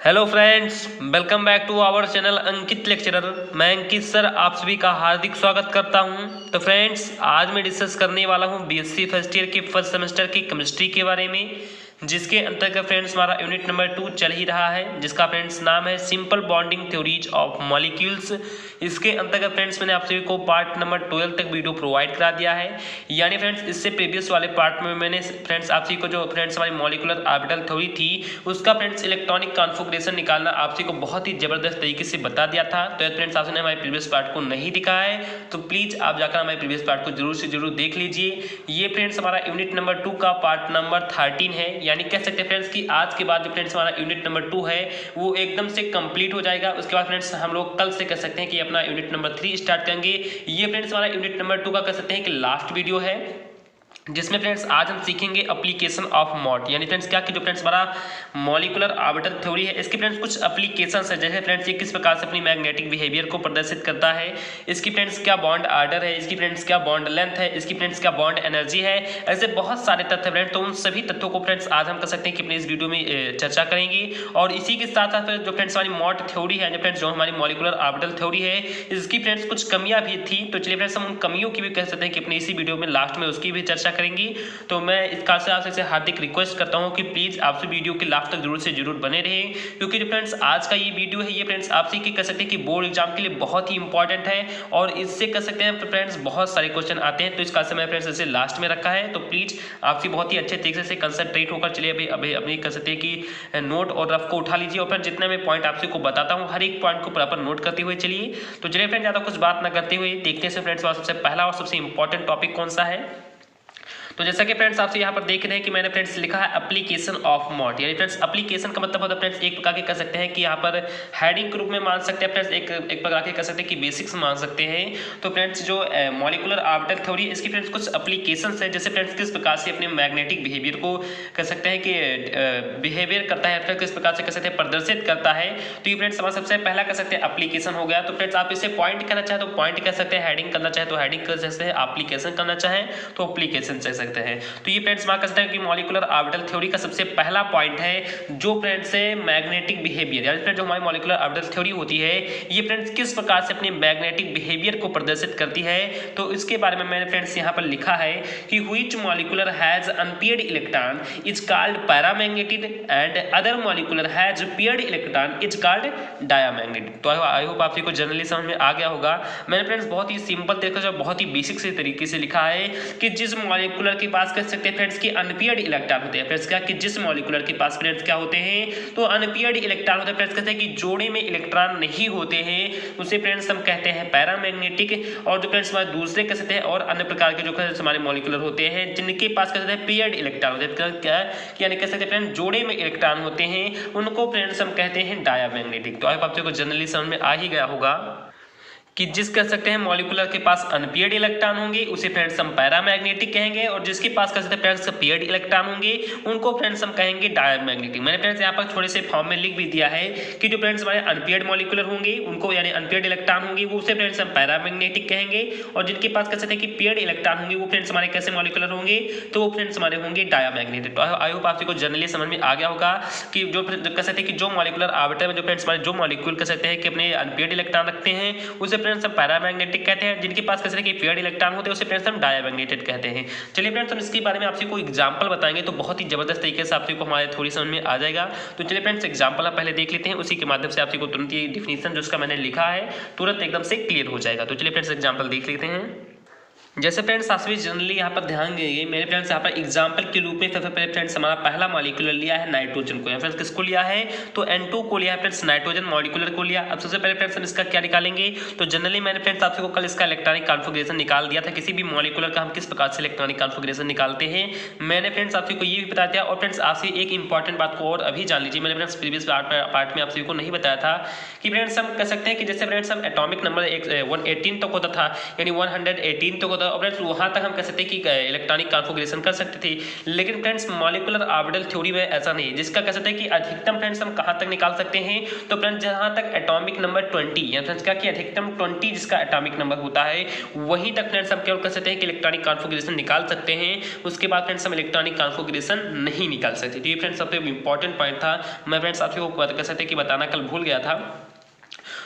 Hello friends, welcome back to our channel Ankit lecturer. मैं Ankit sir आप सभी का हार्दिक स्वागत करता हूं। तो फ्रेंड्स, आज मैं डिस्कस करने वाला हूं बीएससी फर्स्ट ईयर के फर्स्ट सेमेस्टर की केमिस्ट्री के बारे में, जिसके अंतर्गत फ्रेंड्स हमारा यूनिट नंबर 2 चल ही रहा है, जिसका फ्रेंड्स नाम है simple bonding theories of molecules. इसके अंतर्गत फ्रेंड्स मैंने आप सभी को पार्ट नंबर 12 तक वीडियो प्रोवाइड करा दिया है। यानी फ्रेंड्स इससे प्रीवियस वाले पार्ट में मैंने फ्रेंड्स आप सभी को जो फ्रेंड्स हमारी मॉलिक्यूलर ऑर्बिटल थ्योरी थी उसका फ्रेंड्स इलेक्ट्रॉनिक कॉन्फ़िगरेशन निकालना आप सभी को बहुत ही जबरदस्त तरीके से बता दिया था। तो फ्रेंड्स आपने हमारे प्रीवियस पार्ट को नहीं दिखा है तो प्लीज़ आप जाकर हमारे प्रीवियस पार्ट को जरूर से जरूर देख लीजिए। ये फ्रेंड्स हमारा यूनिट नंबर 2 का पार्ट नंबर 13 है। यानी कह सकते हैं फ्रेंड्स कि आज के बाद जो फ्रेंड्स हमारा यूनिट नंबर 2 है वो एकदम से कंप्लीट हो जाएगा। उसके बाद फ्रेंड्स हम लोग कल से कह सकते हैं कि अपना यूनिट नंबर 3 स्टार्ट करेंगे। ये फ्रेंड्स हमारा यूनिट नंबर 2 का कह सकते हैं कि लास्ट वीडियो है, जिसमें फ्रेंड्स आज हम सीखेंगे एप्लीकेशन ऑफ मॉट। यानी फ्रेंड्स क्या कि जो फ्रेंड्स हमारा मॉलिकुलर ऑर्बिटल थ्योरी है इसकी फ्रेंड्स कुछ एप्लीकेशंस है। जैसे फ्रेंड्स ये किस प्रकार से अपनी मैग्नेटिक बिहेवियर को प्रदर्शित करता है, इसकी फ्रेंड्स क्या बॉन्ड आर्डर है, इसकी फ्रेंड्स क्या बॉन्ड लेंथ है, इसकी फ्रेंड्स क्या बॉन्ड एनर्जी है, ऐसे बहुत सारे तथ्य फ्रेंड्स। तो उन सभी तथ्यों को फ्रेंड्स आज हम कर सकते हैं कि अपने इस वीडियो में चर्चा करेंगे। और इसी के साथ साथ जो फ्रेंड्स हमारी मॉट थ्योरी है, जो फ्रेंड्स जो हमारी मॉलिकुलर ऑर्बिटल थ्योरी है, इसकी फ्रेंड्स कुछ कमियां भी थी। तो चलिए फ्रेंड्स हम उन कमियों की भी कह सकते हैं कि अपने इसी वीडियो में लास्ट में उसकी भी चर्चा करेंगे। तो मैं इस खास से आपसे हार्दिक रिक्वेस्ट करता हूं कि प्लीज़ आपसे वीडियो के लास्ट तक जरूर से जरूर बने रहें, क्योंकि जो फ्रेंड्स आज का ये वीडियो है ये फ्रेंड्स आपसे कह सकते हैं कि बोर्ड एग्जाम के लिए बहुत ही इंपॉर्टेंट है और इससे कह सकते हैं फ्रेंड्स बहुत सारे क्वेश्चन आते हैं। तो इस खास से मैं फ्रेंड्स इसे लास्ट में रखा है। तो प्लीज़ आपसे बहुत ही अच्छे तरीके से कंसंट्रेट होकर चलिए अभी अभी कह सकते हैं कि नोट और रफ को उठा लीजिए और फिर जितने मैं पॉइंट आपसे को बताता हूँ हर एक पॉइंट को प्रॉपर नोट करते हुए चलिए। तो चलिए फ्रेंड्स ज़्यादा कुछ बात ना करते हुए देखते हैं फ्रेंड्स सबसे पहला और सबसे इंपॉर्टेंट टॉपिक कौन सा है। तो जैसा कि फ्रेंड्स आपसे यहाँ पर देख रहे हैं कि मैंने फ्रेंड्स लिखा है एप्लीकेशन ऑफ मॉट। यानी फ्रेंड्स एप्लीकेशन का मतलब होता है फ्रेंड्स एक प्रकार के कह सकते हैं कि यहाँ पर हेडिंग के रूप में मान सकते हैं फ्रेंड्स, एक प्रकार के कह सकते हैं कि बेसिक्स मान सकते हैं। तो फ्रेंड्स जो मॉलिकुलर ऑर्बिटल थ्योरी इसकी फ्रेंड्स कुछ एप्लीकेशंस है, जैसे फ्रेंड्स किस प्रकार से अपने मैग्नेटिक बिहेवियर को कह सकते हैं कि बिहेवियर करता है, फिर किस प्रकार से कह सकते हैं प्रदर्शित करता है। तो ये फ्रेंड्स हमारा सबसे पहला कह सकते हैं एप्लीकेशन हो गया। तो फ्रेंड्स आप इसे पॉइंट करना चाहे तो पॉइंट कह सकते हैं, हेडिंग करना चाहे तो हेडिंग कर सकते हैं, एप्लीकेशन करना चाहे तो एप्लीकेशन कह सकते हैं। तो ये फ्रेंड्स मार्क करते हैं कि मॉलिकुलर ऑर्बिटल थ्योरी का सबसे पहला पॉइंट है जो फ्रेंड्स है मैग्नेटिक बिहेवियर। यानी फ्रेंड्स जो हमारी मॉलिकुलर ऑर्बिटल थ्योरी होती है ये फ्रेंड्स किस प्रकार से अपने मैग्नेटिक बिहेवियर को प्रदर्शित करती है। तो इसके बारे में मैंने फ्रेंड्स यहाँ पर लिखा है कि which molecular has unpaired electron is called paramagnetic and other molecular has paired electron is called diamagnetic. तो आई होप आप को जनरली समझ में आ गया होगा। मैंने फ्रेंड्स बहुत ही सिंपल तरीके से बहुत ही बेसिक से तरीके से लिखा है कि जिस मॉलिकुलर के पास कह सकते हैं फ्रेंड्स की अनपेयर्ड इलेक्ट्रॉन होते हैं। फ्रेंड्स क्या कि जिस मॉलिकुलर के पास फ्रेंड्स क्या होते हैं तो अनपेयर्ड इलेक्ट्रॉन होते हैं। फ्रेंड्स कहते हैं कि जोड़े में इलेक्ट्रॉन नहीं होते हैं उसे फ्रेंड्स हम कहते हैं पैरामैग्नेटिक। और जो फ्रेंड्स हमारे दूसरे कह सकते हैं और अन्य प्रकार के जो हमारे मॉलिकुलर होते हैं जिनके पास कह सकते हैं पेयर्ड इलेक्ट्रॉन होते हैं, क्या यानी कह सकते हैं फ्रेंड्स जोड़े में इलेक्ट्रॉन होते हैं, उनको फ्रेंड्स हम कहते हैं डायमैग्नेटिक। तो आप को जनरली समझ में आ ही गया होगा कि जिस कह सकते हैं मॉलिकुलर के पास अनपेयर्ड इलेक्ट्रॉन होंगे उसे फ्रेंड्स हम पैरामैग्नेटिक कहेंगे, और जिसके पास कह सकते हैं फ्रेंड्स पेयर्ड इलेक्ट्रॉन होंगे उनको फ्रेंड्स हम कहेंगे डायमैग्नेटिक। मैंने फ्रेंड्स यहाँ पर थोड़े से फॉर्म में लिख भी दिया है कि जो फ्रेंड्स हमारे अनपेयर्ड मॉलिकुलर होंगे उनको यानी अनपेयर्ड इलेक्ट्रॉन होंगे वो उसे फ्रेंड्स हम पैरामैग्नेटिक कहेंगे, और जिनके पास कह सकते हैं कि पेयर्ड इलेक्ट्रॉन होंगे वो फ्रेंड्स हमारे कैसे मॉलिकुलर होंगे तो वो फ्रेंड्स हमारे होंगे डायमैग्नेटिक। तो आई होप आपको जनरली समझ में आ गया होगा कि जो कह सकते हैं कि जो मॉलिकुलर ऑर्बिटल में जो फ्रेंड्स हमारे जो मॉलिक्यूल कह सकते हैं कि अपने अनपेयर्ड इलेक्ट्रॉन रखते हैं उसे फ्रेंड्स हम पैरामैग्नेटिक कहते हैं, जिनके पास कैसे कि पेयर्ड इलेक्ट्रॉन होते हैं उसे फ्रेंड्स हम डायमैग्नेटिक कहते हैं। चलिए फ्रेंड्स हम इसके बारे में आपसे कोई एग्जांपल बताएंगे तो बहुत ही जबरदस्त तरीके से आपको हमारे थोड़ी समझ में आ जाएगा। तो चलिए फ्रेंड्स एग्जांपल आप पहले देख लेते हैं, उसी के माध्यम से आपको तुरंत ये डिफिनीशन जो उसका मैंने लिखा है तुरंत एकदम से क्लियर हो जाएगा। तो चलिए फ्रेंड्स एग्जाम्पल देख लेते हैं। जैसे फ्रेंड्स आप सभी जनरली यहाँ पर ध्यान देंगे, मेरे फ्रेंड्स यहाँ पर एग्जाम्पल के रूप में सबसे पहले फ्रेंड्स हमारा पहला मॉलिक्यूलर लिया है नाइट्रोजन को। फ्रेंड्स किसको लिया है तो N2 को लिया है फ्रेंड्स, नाइट्रोजन मॉलिक्यूलर को लिया। अब सबसे पहले फ्रेंड्स हम इसका क्या निकालेंगे तो जनरली मैंने फ्रेंड्स आपको कल इसका इलेक्ट्रॉनिक कॉन्फ़िगरेशन निकाल दिया था। किसी भी मॉलिक्यूलर का हम किस प्रकार से इलेक्ट्रॉनिक कॉन्फ़िगरेशन निकालते हैं मैंने फ्रेंड्स आपको ये भी बता दिया। और फ्रेंड्स आपसे एक इंपॉर्टेंट बात को और अभी जान लीजिए, मैंने फ्रेंड्स प्रीवियस पार्ट में आप सभी को नहीं बताया था कि फ्रेंड्स हम कह सकते हैं कि जैसे फ्रेंड्स हम एटॉमिक नंबर 118 तक होता था, यानी 118 तक होता और फ्रेंड्स वहाँ तक हम कह सकते हैं कि इलेक्ट्रॉनिक कॉन्फ़िगरेशन कर सकते थे। लेकिन फ्रेंड्स मॉलिक्यूलर ऑर्बिटल थ्योरी में ऐसा नहीं, जिसका कह सकते हैं कि अधिकतम फ्रेंड्स हम कहाँ तक निकाल सकते हैं। तो फ्रेंड्स जहाँ तक एटॉमिक नंबर 20 या फ्रेंड्स क्या कि अधिकतम 20 जिसका एटॉमिक नंबर होता है वहीं तक फ्रेंड्स हम केवल कह सकते हैं कि इलेक्ट्रॉनिक कॉन्फ़िगरेशन निकाल सकते हैं। उसके बाद फ्रेंड्स हम इलेक्ट्रॉनिक कॉन्फ़िगरेशन नहीं निकाल सकते। तो ये फ्रेंड्स सबसे इंपॉर्टेंट पॉइंट था, मैं फ्रेंड्स आपको कह सकते हैं कि बताना कल भूल गया था।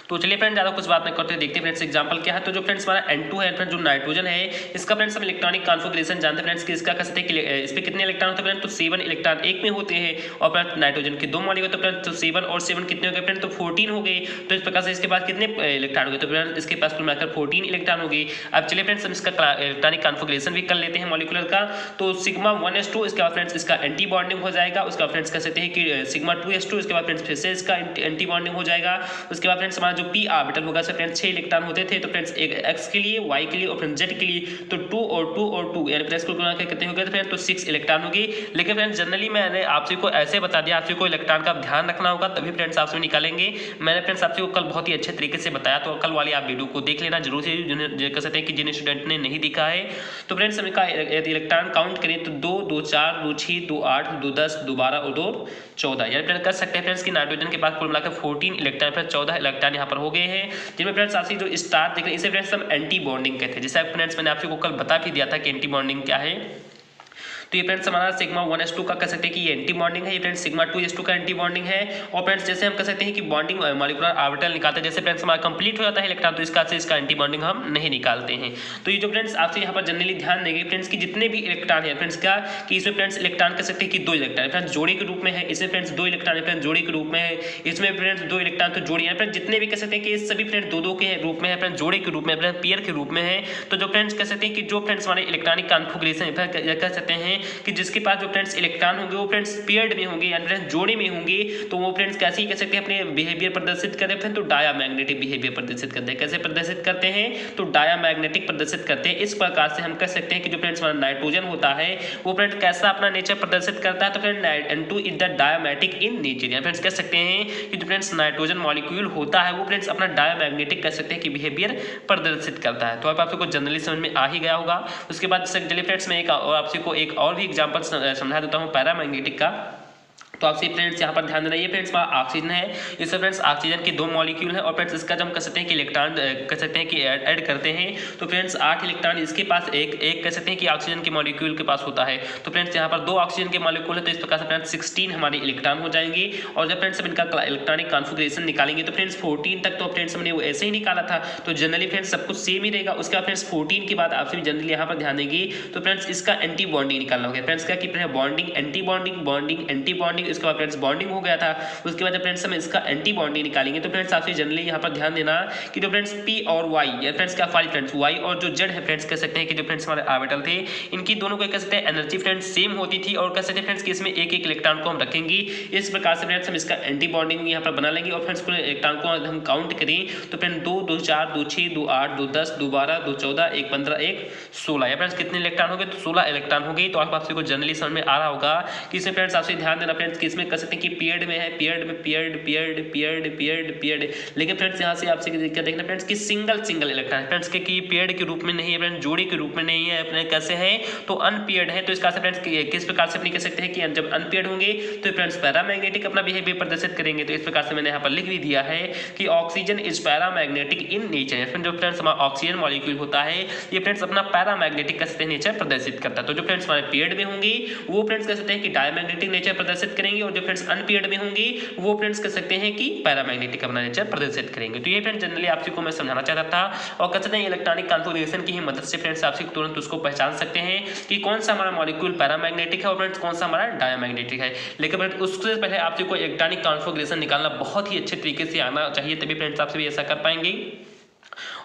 तो चलिए फ्रेंड्स ज़्यादा कुछ बात नहीं करते, देखते हैं फ्रेंड्स एग्जांपल क्या है। तो जो फ्रेंड्स हमारा N2 है फ्रेंड्स, जो नाइट्रोजन है, इसका फ्रेंड्स हम इलेक्ट्रॉनिक कॉन्फ़िगरेशन जानते हैं फ्रेंड्स कि इसका कह सकते हैं कि इस पे कितने इलेक्ट्रॉन होते हैं फ्रेंड्स, तो 7 इलेक्ट्रॉन एक में होते हैं। और फ्रेंड्स नाइट्रोजन के 2 मॉलिक्यूल, तो फ्रेंड्स तो 7 और 7 कितने हो गए फ्रेंड्स, तो 14 हो गए। तो इस प्रकार से इसके पास कितने इलेक्ट्रॉन हो गए, तो फ्रेंड्स इसके पास कुल मिलाकर 14 इलेक्ट्रॉन हो गए। अब चलिए फ्रेंड्स हम इसका इलेक्ट्रॉनिक कॉन्फ़िगरेशन भी कर लेते हैं मॉलिक्यूलर का। तो सिग्मा 1s2, इसके बाद फ्रेंड्स इसका एंटी बॉन्डिंग हो जाएगा। उसके बाद फ्रेंड्स कह सकते हैं कि सिग्मा 2s2, इसके बाद फ्रेंड्स फिर से इसका एंटी बॉन्डिंग हो जाएगा। उसके बाद फ्रेंड्स हमारा जो p ऑर्बिटल होगा फ्रेंड्स 6 इलेक्ट्रॉन होते थे। तो फ्रेंड्स एक x के लिए, y के लिए और फ्रेंड्स z के लिए, तो 2 और 2 और 2 यानी फ्रेंड्स कुल मिलाकर कितने हो गए फ्रेंड्स, तो 6 इलेक्ट्रॉन होगी। लेकिन फ्रेंड्स जनरली मैंने आपसे को ऐसे बता दिया, आपसे को इलेक्ट्रॉन का ध्यान रखना होगा तभी फ्रेंड्स आपसे निकालेंगे। मैंने फ्रेंड्स आपसे को कल बहुत ही अच्छे तरीके से बताया, तो कल वाली आप वीडियो को देख लेना जरूर से, कह सकते हैं कि जिन स्टूडेंट ने नहीं देखा है। तो फ्रेंड्स हम यदि इलेक्ट्रॉन काउंट करें तो 2 2 4 2 6 2 8 2 10 2 12 और 2 14 यानी फ्रेंड्स कर सकते हैं फ्रेंड्स कि नाइट्रोजन के पास कुल मिलाकर 14 इलेक्ट्रॉन, फिर 14 इलेक्ट्रॉन यहाँ पर हो गए हैं, जिनमें फ्रेंड्स आपसे जो स्टार देख रहे हैं इसे फ्रेंड्स हम एंटी बॉन्डिंग कहते हैं। जैसे फ्रेंड्स मैंने आपको कल बता भी दिया था कि एंटी बॉन्डिंग क्या है। तो ये फ्रेंड्स हमारा सिग्मा 1s2 का कह सकते हैं कि ये एंटी बॉन्डिंग है, ये फ्रेंड्स सिग्मा 2s2 का एंटी बॉन्डिंग है। और फ्रेंड्स जैसे हम कह सकते हैं कि बॉन्डिंग मॉलिक्यूलर ऑर्बिटल निकालते हैं, जैसे फ्रेंड्स हमारा कंप्लीट हो जाता है इलेक्ट्रॉन, तो इसका एंटी बॉन्डिंग हम नहीं निकालते हैं। तो ये जो फ्रेंड्स आपसे यहाँ पर जनरली ध्यान देंगे फ्रेंड्स कि जितने भी इलेक्ट्रॉन है फ्रेंड्स क्या कि इसमें फ्रेंड्स इलेक्ट्रॉन कह सकते हैं कि 2 इलेक्ट्रॉन फ्रेंड्स जोड़ी के रूप में है, इसमें फ्रेंड्स 2 इलेक्ट्रॉन फ्रेंड्स जोड़ी के रूप में है, इसमें फ्रेंड्स 2 इलेक्ट्रॉन तो जोड़ी है फ्रेंड्स, जितने भी कह सकते हैं कि सभी फ्रेंड्स 2 2 के रूप में है फ्रेंड्स, जोड़े के रूप में फ्रेंड्स, पेयर के रूप में है। तो जो फ्रेंड्स कह सकते हैं कि जो फ्रेंड्स हमारे इलेक्ट्रॉनिक कॉन्फ़िगरेशन कह सकते हैं कि जिसके पास जो फ्रेंड्स इलेक्ट्रॉन होंगे वो फ्रेंड्स पेयर्ड में होंगे यानी फ्रेंड्स जोड़े में होंगे, तो वो फ्रेंड्स कैसे ही कह सकते हैं अपने बिहेवियर प्रदर्शित करते हैं, तो डायामैग्नेटिक बिहेवियर प्रदर्शित करते हैं। कैसे प्रदर्शित करते हैं, तो डायामैग्नेटिक प्रदर्शित करते हैं। इस प्रकार से हम कह सकते हैं कि जो फ्रेंड्स हमारा नाइट्रोजन होता है वो फ्रेंड्स कैसा अपना नेचर प्रदर्शित करता है, तो friends N2 is the diamagnetic in nature यानी फ्रेंड्स कह सकते हैं कि जो फ्रेंड्स नाइट्रोजन मॉलिक्यूल होता है वो फ्रेंड्स अपना डायामैग्नेटिक कह सकते हैं कि बिहेवियर प्रदर्शित करता है। तो अब आपको जनरली समझ में आ ही गया होगा। उसके बाद चलिए फ्रेंड्स मैं आपसे को एक और भी एग्जांपल समझा देता हूँ पैरामैग्नेटिक का। तो आपसे फ्रेंड्स यहाँ पर ध्यान देना, ये फ्रेंड्स ऑक्सीजन है, इससे फ्रेंड्स ऑक्सीजन के 2 मॉलिक्यूल है और फ्रेंड्स इसका जब हम कह सकते हैं कि इलेक्ट्रॉन कह सकते हैं कि ऐड करते हैं तो फ्रेंड्स 8 इलेक्ट्रॉन इसके पास एक कह सकते हैं कि ऑक्सीजन के मॉलिक्यूल के पास होता है। तो फ्रेंड्स यहाँ पर 2 ऑक्सीजन के मॉलिक्यूल है, तो इस प्रकार से फ्रेंड्स 16 हमारे इलेक्ट्रॉन हो जाएंगे। और जब फ्रेंड्स हम इनका इलेक्ट्रॉनिक कॉन्फ़िगरेशन निकालेंगे तो फ्रेंड्स 14 तक तो फ्रेंड्स हमने वो ऐसे ही निकाला था, तो जनरली फ्रेंड्स सब कुछ सेम ही रहेगा। उसके बाद फ्रेंड्स 14 के बाद आपसे भी जनरली यहाँ पर ध्यान देंगे तो फ्रेंड्स इसका एंटी बॉन्डिंग निकालना होगा। फ्रेंड्स क्या कि bonding anti bonding bonding anti bonding, इसके बाद फ्रेंड्स बॉन्डिंग हो गया था। उसके बाद फ्रेंड्स हम इसका एंटी बॉन्डिंग निकालेंगे तो फ्रेंड्स आपसे जनरली यहाँ पर ध्यान देना कि जो फ्रेंड्स p और y या फ्रेंड्स क्या फाइल फ्रेंड्स y और जो z है फ्रेंड्स कह सकते हैं कि जो फ्रेंड्स हमारे ऑर्बिटल थे इनकी दोनों को कह सकते हैं एनर्जी फ्रेंड्स सेम होती थी और कह सकते हैं फ्रेंड्स कि इसमें एक इलेक्ट्रॉन को हम रखेंगे। इस प्रकार से फ्रेंड्स हम इसका एंटी बॉन्डिंग यहाँ पर बना लेंगे और फ्रेंड्स पूरे इलेक्ट्रॉन को हम काउंट करें तो फ्रेंड्स 2 2 4 2 6 2 8 2 10 2 12 2 14 1 15 1 16 या फ्रेंड्स कितने इलेक्ट्रॉन हो गए, तो 16 इलेक्ट्रॉन हो गई। तो आपसे को जनरली समझ में आ रहा होगा कि इसमें फ्रेंड्स आपसे ध्यान देना फ्रेंड्स कि इसमें कह सकते हैं कि पीरियड में है, पीरियड लेकिन फ्रेंड्स यहाँ से आपसे क्या देखना फ्रेंड्स कि सिंगल इलेक्ट्रॉन फ्रेंड्स के कि पेयर्ड के रूप में नहीं है फ्रेंड्स, जोड़ी के रूप में नहीं है, अपने कैसे है तो अनपेयर्ड है। तो इसका से फ्रेंड्स किस प्रकार से अपनी कह सकते हैं कि जब अनपेयर्ड होंगे तो फ्रेंड्स पैरामैग्नेटिक अपना बिहेवियर प्रदर्शित करेंगे। तो इस प्रकार से मैंने यहाँ पर लिख भी दिया है कि oxygen is paramagnetic in nature. जो फ्रेंड्स हमारा ऑक्सीजन मॉलिक्यूल होता है ये फ्रेंड्स अपना पैरामैग्नेटिक कह सकते हैं नेचर प्रदर्शित करता है। तो जो फ्रेंड्स हमारे पेयर्ड में होंगे वो फ्रेंड्स कह सकते हैं कि डायमैग्नेटिक नेचर प्रदर्शित करेंगे और जो फ्रेंड्स अनपेयर्ड में होंगे वो फ्रेंड्स कह सकते हैं कि पैरामैग्नेटिक अपना नेचर प्रदर्शित करेंगे। तो ये फ्रेंड्स जनरली आपसे को मैं समझाना चाहता था और कह सकते हैं इलेक्ट्रॉनिक कॉन्फ़िगरेशन की ही मदद से फ्रेंड्स आपसे तुरंत उसको पहचान सकते हैं कि कौन सा हमारा मॉलिक्यूल पैरामैग्नेटिक है और फ्रेंड्स कौन सा हमारा डायमैग्नेटिक है। लेकिन फ्रेंड्स उससे पहले आपसे को इलेक्ट्रॉनिक कॉन्फ़िगरेशन निकालना बहुत ही अच्छे तरीके से आना चाहिए, तभी फ्रेंड्स आपसे भी ऐसा कर पाएंगे।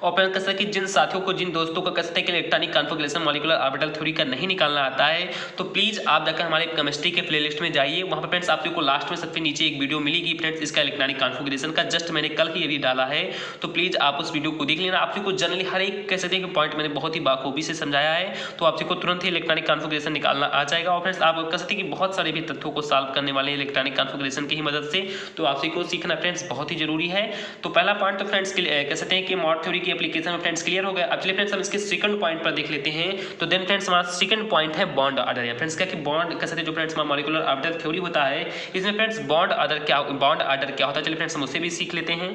और फ्रेंड्स कह सकते हैं कि जिन साथियों को जिन दोस्तों को कह सकते हैं कि electronic configuration molecular orbital theory का नहीं निकालना आता है तो प्लीज़ आप जाकर हमारे केमिस्ट्री के प्लेलिस्ट में जाइए, वहाँ पर फ्रेंड्स आपको लास्ट में सबसे नीचे एक वीडियो मिलेगी फ्रेंड्स इसका इलेक्ट्रॉनिक कॉन्फ़िगरेशन का, जस्ट मैंने कल ही अभी डाला है। तो प्लीज़ आप उस वीडियो को देख लेना। आपको जनरली हर एक कह सकते हैं कि पॉइंट मैंने बहुत ही बाखूबी से समझाया है, तो आपको तुरंत ही इलेक्ट्रॉनिक कॉन्फ़िगरेशन निकालना आ जाएगा। और फ्रेंड्स आप कह सकते हैं कि बहुत सारे भी तथ्यों को सॉल्व करने वाले इलेक्ट्रॉनिक कॉन्फ़िगरेशन की ही मदद से, तो आपसे को सीखना फ्रेंड्स बहुत ही जरूरी है। तो पहला पॉइंट तो फ्रेंड्स कह सकते हैं कि मॉड थ्योरी की एप्लीकेशन में फ्रेंड्स क्लियर हो गया। अब चलिए फ्रेंड्स हम इसके सेकंड पॉइंट पर देख लेते हैं। तो देन फ्रेंड्स हमारा सेकंड पॉइंट है बॉन्ड ऑर्डर। या फ्रेंड्स क्या कि बॉन्ड कैसे जो फ्रेंड्स हमारा मॉलिक्यूलर ऑर्बिटल थ्योरी होता है, इसमें फ्रेंड्स बॉन्ड ऑर्डर क्या होता है, चलिए फ्रेंड्स हम उसे भी सीख लेते हैं।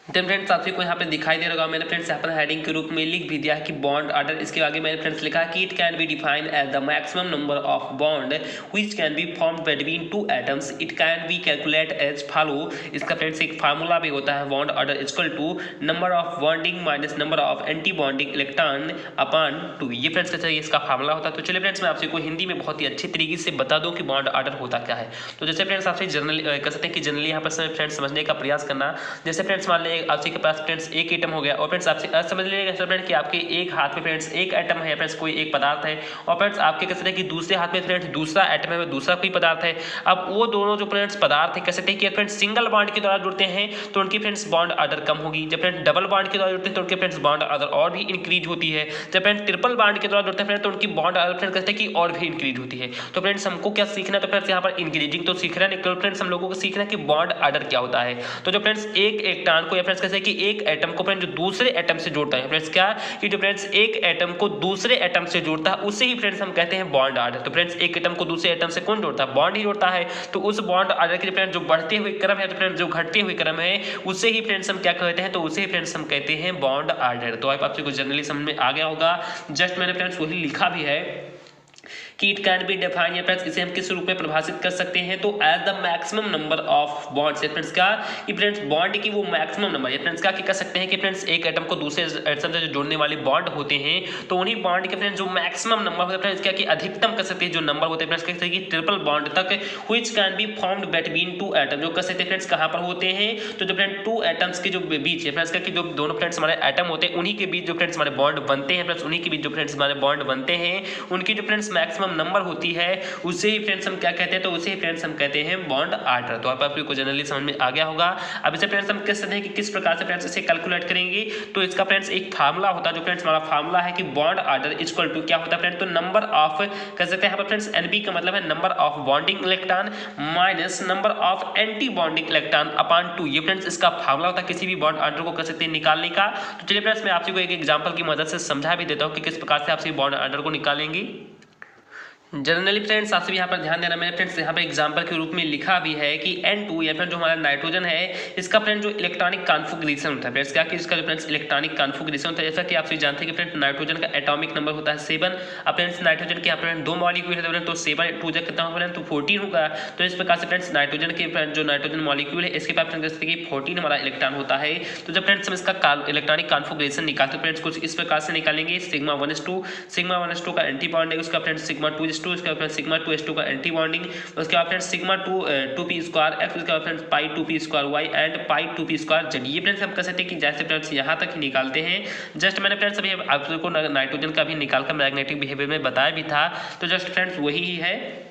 देन फ्रेंड्स आपसे को यहाँ पे दिखाई दे रहा होगा, मैंने फ्रेंड्स यहाँ पर हेडिंग के रूप में लिख भी दिया है कि बॉन्ड ऑर्डर। इसके आगे मैंने फ्रेंड्स लिखा है कि it can be defined as the maximum number of bond which can be formed between two atoms. It can be calculate as follow. इसका फ्रेंड्स एक फार्मूला भी होता है, bond order equal to number of bonding minus number of anti bonding electron upon 2। ये friends कैसे इसका formula होता है। तो चलिए फ्रेंड्स मैं आपसे को हिंदी में बहुत ही अच्छी तरीके से बता दूं कि बॉन्ड ऑर्डर होता क्या है। तो जैसे फ्रेंड्स आपसे जनरली कह सकते हैं कि जनरली यहाँ पर फ्रेंड्स समझने का प्रयास करना। जैसे फ्रेंड्स मान लें आपसे के पास फ्रेंड्स एक एटम हो गया और फ्रेंड्स आपसे समझ लीजिएगा फ्रेंड्स कि आपके एक हाथ में फ्रेंड्स एक एटम है, फ्रेंड्स कोई एक पदार्थ है, और फ्रेंड्स आपके कह सकते हैं कि दूसरे हाथ में फ्रेंड्स दूसरा एटम है, दूसरा कोई पदार्थ है। अब वो दोनों जो फ्रेंड्स पदार्थ है कह सकते हैं कि फ्रेंड्स सिंगल बॉन्ड के द्वारा जुड़ते हैं तो उनकी फ्रेंड्स बॉन्ड ऑर्डर कम होगी। जब फ्रेंड्स डबल बॉन्ड के द्वारा जुड़ते हैं तो उनके फ्रेंड्स बॉन्ड ऑर्डर और भी इंक्रीज होती है। जब फ्रेंड्स ट्रिपल बॉन्ड के द्वारा जुड़ते हैं फ्रेंड्स तो उनकी बॉन्ड ऑर्डर फ्रेंड्स कहते हैं कि और भी इंक्रीज होती है। तो फ्रेंड्स हमको क्या सीखना है, तो फ्रेंड्स यहाँ पर इंक्रीजिंग तो सीख रहे हैं, लेकिन फ्रेंड्स हम लोगों को सीखना है कि बॉन्ड ऑर्डर क्या होता है। तो जो फ्रेंड्स एक इलेक्ट्रॉन को या फ्रेंड्स कहते हैं कि एक एटम को फ्रेंड्स जो दूसरे एटम से जोड़ता है, फ्रेंड्स क्या कि जो फ्रेंड्स एक एटम को दूसरे एटम से जोड़ता है उसे ही फ्रेंड्स हम कहते हैं बॉन्ड ऑर्डर। तो फ्रेंड्स एक एटम को दूसरे एटम से कौन जोड़ता है, बॉन्ड ही जोड़ता है। तो उस बॉन्ड ऑर्डर के फ्रेंड्स जो बढ़ते हुए क्रम है, तो फ्रेंड्स जो घटते हुए क्रम है उसे ही फ्रेंड्स हम क्या कहते हैं, तो उसे ही फ्रेंड्स हम कहते हैं बॉन्ड ऑर्डर। तो आपसे कुछ जनरली समझ में आ गया होगा। जस्ट मैंने फ्रेंड्स वही लिखा भी है कि इट कैन बी डिफाइन, या फ्रेंड्स इसे हम किस रूप में परिभाषित कर सकते हैं, तो as the maximum number of bonds. Friends क्या कि फ्रेंड्स बॉन्ड की वो मैक्सिमम नंबर, या फ्रेंड्स क्या कह सकते हैं कि फ्रेंड्स एक एटम को दूसरे एटम से जो जोड़ने वाले बॉन्ड होते हैं तो उन्हीं बॉन्ड के फ्रेंड्स जो मैक्सिमम नंबर होते हैं फ्रेंड्स क्या कि अधिकतम कह सकते हैं जो नंबर होते हैं फ्रेंड्स कहते हैं कि ट्रिपल बॉन्ड तक which can be formed between to atom. जो कह सकते हैं फ्रेंड्स कहां पर होते हैं, तो जो फ्रेंड्स टू एटम्स के जो बीच है फ्रेंड्स क्या कि जो दोनों फ्रेंड्स हमारे एटम होते हैं उन्हीं के बीच जो फ्रेंड्स हमारे बॉन्ड बनते हैं, फ्रेंड्स उन्हीं के बीच जो फ्रेंड्स हमारे बॉन्ड बनते हैं उनकी जो फ्रेंड्स मैक्सिमम नंबर होती है उसे ही फ्रेंड्स हम क्या कहते हैं, तो उसे ही फ्रेंड्स हम कहते हैं बॉन्ड ऑर्डर। तो आपको जनरली समझ में आ गया होगा। अब इसे फ्रेंड्स हम कह सकते हैं कि किस प्रकार से फ्रेंड्स इसे कैलकुलेट करेंगे, तो इसका फ्रेंड्स एक फार्मूला होता है। जो फ्रेंड्स हमारा फार्मूला है कि बॉन्ड ऑर्डर इक्वल टू क्या होता है फ्रेंड्स, तो नंबर ऑफ कह सकते हैं यहाँ पर फ्रेंड्स एनबी का मतलब है number of bonding electron minus number of anti bonding electron upon 2। ये फ्रेंड्स इसका फार्मूला होता है किसी भी बॉन्ड ऑर्डर को कह सकते हैं निकालने का। तो चलिए फ्रेंड्स मैं आपको एक एग्जांपल की मदद से समझा भी देता हूँ कि किस प्रकार से आप बॉन्ड ऑर्डर को निकालेंगे। जनरली फ्रेंड्स आपसे यहाँ पर ध्यान देना, मैंने फ्रेंड्स यहाँ पर एग्जांपल के रूप में लिखा भी है कि N2 या फिर जो हमारा नाइट्रोजन है इसका फ्रेंड्स जो इलेक्ट्रॉनिक कॉन्फ़िगरेशन होता है फ्रेंड्स क्या कि इसका जो फ्रेंड्स इलेक्ट्रॉनिक कॉन्फ़िगरेशन होता है, जैसा कि आप सभी जानते हैं कि फ्रेंड्स नाइट्रोजन का एटॉमिक नंबर होता है 7। अब फ्रेंड्स नाइट्रोजन के यहाँ पर 2 मॉलिक्यूल है तो 7 2 कितना होगा तो 14 होगा। तो इस प्रकार से फ्रेंड्स नाइट्रोजन के जो नाइट्रोजन मॉलिक्यूल है इसके पास फ्रेंड्स कि 14 हमारा इलेक्ट्रॉन होता है। तो जब फ्रेंड्स हम इसका इलेक्ट्रॉनिक कॉन्फ़िगरेशन निकालते हैं फ्रेंड्स कुछ इस प्रकार से निकालेंगे, सिग्मा 1s2 का एंटी बॉन्ड है, उसका फ्रेंड्स सिग्मा 2s2, इसका फ्रेंड्स सिग्मा 2s2 का एंटी बॉन्डिंग, उसके बाद friends sigma 2p square x, उसके बाद friends pi 2p square y and pi 2p square z। ये फ्रेंड्स हम कह सकते हैं कि जैसे फ्रेंड्स यहाँ तक ही निकालते हैं। जस्ट मैंने फ्रेंड्स अभी आपको नाइट्रोजन का भी निकालकर मैग्नेटिक बिहेवियर में बताया भी था, तो जस्ट फ्रेंड्स वही ही है।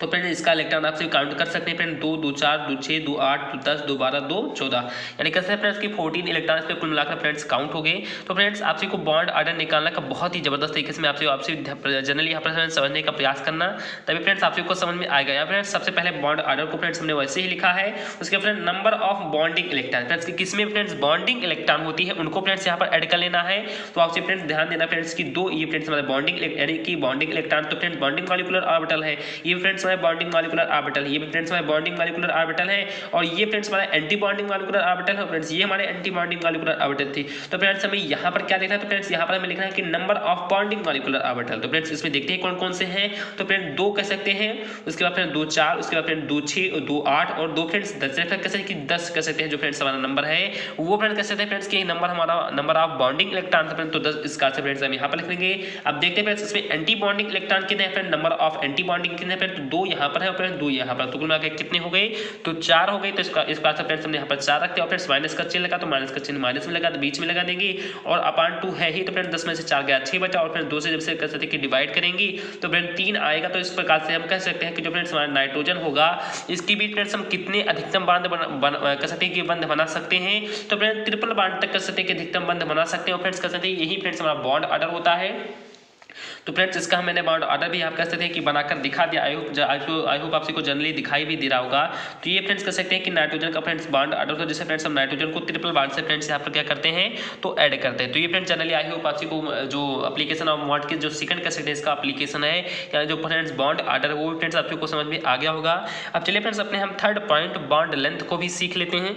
तो फ्रेंड्स इसका इलेक्ट्रॉन आप सभी काउंट कर सकते हैं फ्रेंड 2 2 4 2 6 2 8 2 10 2 12 2 14, यानी कैसे फ्रेंड्स की 14 इलेक्ट्रॉन पे कुल मिलाकर फ्रेंड्स काउंट हो गए। तो फ्रेंड्स आप सभी को बॉन्ड ऑर्डर निकालना का बहुत ही जबरदस्त तरीके से मैं आपसे जनरली यहाँ पर समझने का प्रयास करना, तभी फ्रेंड्स आप सभी को समझ में आएगा। यहाँ फ्रेंड्स सबसे पहले बॉन्ड ऑर्डर को फ्रेंड्स हमने वैसे ही लिखा है, उसके friend number of bonding electron friends किसमें फ्रेंड्स बॉन्डिंग इलेक्ट्रॉन होती है उनको फ्रेंड्स यहाँ पर ऐड कर लेना है। तो आपसे फ्रेंड्स ध्यान देना फ्रेंड्स की दो ये फ्रेंड्स हमारे बॉन्डिंग यानी कि बॉन्डिंग इलेक्ट्रॉन, तो फ्रेंड्स बॉन्डिंग मॉलिक्यूलर ऑर्बिटल है, ये फ्रेंड्स हमारे बॉन्डिंग मॉलिक्यूलर ऑर्बिटल, ये भी फ्रेंड्स हमारे बॉन्डिंग मॉलिक्यूलर ऑर्बिटल है, और ये फ्रेंड्स हमारे एंटी बॉन्डिंग मॉलिक्यूलर ऑर्बिटल है फ्रेंड्स, ये हमारे एंटी बॉन्डिंग मॉलिक्यूलर ऑर्बिटल थी। तो फ्रेंड्स हमें यहाँ पर क्या लिखना है, तो फ्रेंड्स यहाँ पर हमें लिखना है कि number of bonding molecular orbital. तो फ्रेंड्स इसमें देखते हैं कौन कौन से हैं, तो फ्रेंड्स 2 कह सकते हैं, उसके बाद फ्रेंड्स 2 4, उसके बाद फ्रेंड्स 2 6 2 8 और 2 फ्रेंड्स 10 कह सकते हैं कि 10 कह सकते हैं जो फ्रेंड्स हमारा नंबर है वो फ्रेंड्स कह सकते हैं फ्रेंड्स कि नंबर हमारा number of bonding electron friends तो 10 इस से फ्रेंड्स हम यहाँ पर लिख लेंगे। अब देखते हैं फ्रेंड्स इसमें एंटी बॉन्डिंग इलेक्ट्रॉन कितने हैं friend, number of anti bonding कितने हैं फ्रेंड, 2 यहाँ पर है और फ्रेंड्स 2 यहाँ पर, तो कुल मिलाकर कितने हो गए तो 4 हो गए। तो इस बात से फ्रेंड्स हमने यहाँ पर 4 रखते हैं और फ्रेंड्स माइनस का चिन्ह लगा तो माइनस का चिन्ह माइनस में लगा तो बीच में लगा देंगे, और अपान 2 है ही तो फ्रेंड्स 10 में से 4 गया 6 बचा, और फ्रेंड्स 2 से जब से कह सकते हैं कि डिवाइड करेंगे तो फ्रेंड्स 3 आएगा। तो इस प्रकार से हम कह सकते हैं कि जो फ्रेंड्स हमारा नाइट्रोजन होगा इसकी भी फ्रेंड्स हम कितने अधिकतम बांध कह सकते हैं कि बंध बना सकते हैं, तो फ्रेंड्स ट्रिपल बांध तक कह सकते हैं कि अधिकतम बंध बना सकते हैं, और फ्रेंड्स कह सकते हैं यही फ्रेंड्स हमारा बॉन्ड ऑर्डर होता है। तो फ्रेंड्स इसका मैंने बॉन्ड ऑर्डर भी आप कह सकते हैं कि बनाकर दिखा दिया। आई होप आप को जनरली दिखाई भी दे रहा होगा। तो ये फ्रेंड्स कह सकते हैं कि नाइट्रोजन का फ्रेंड्स बॉन्ड ऑर्डर होता है, जैसे फ्रेंड्स हम नाइट्रोजन को ट्रिपल बॉन्ड से फ्रेंड्स यहाँ पर क्या करते हैं तो ऐड करते हैं। तो ये फ्रेंड्स जनरली आई होप आप को जो एप्लीकेशन ऑफ बॉन्ड की जो सेकंड कह सकते हैं इसका एप्लीकेशन है या जो फ्रेंड्स बॉन्ड ऑर्डर वो भी फ्रेंड्स आपको समझ में आ गया होगा। अब चलिए फ्रेंड्स अपने हम थर्ड पॉइंट बॉन्ड लेंथ को भी सीख लेते हैं।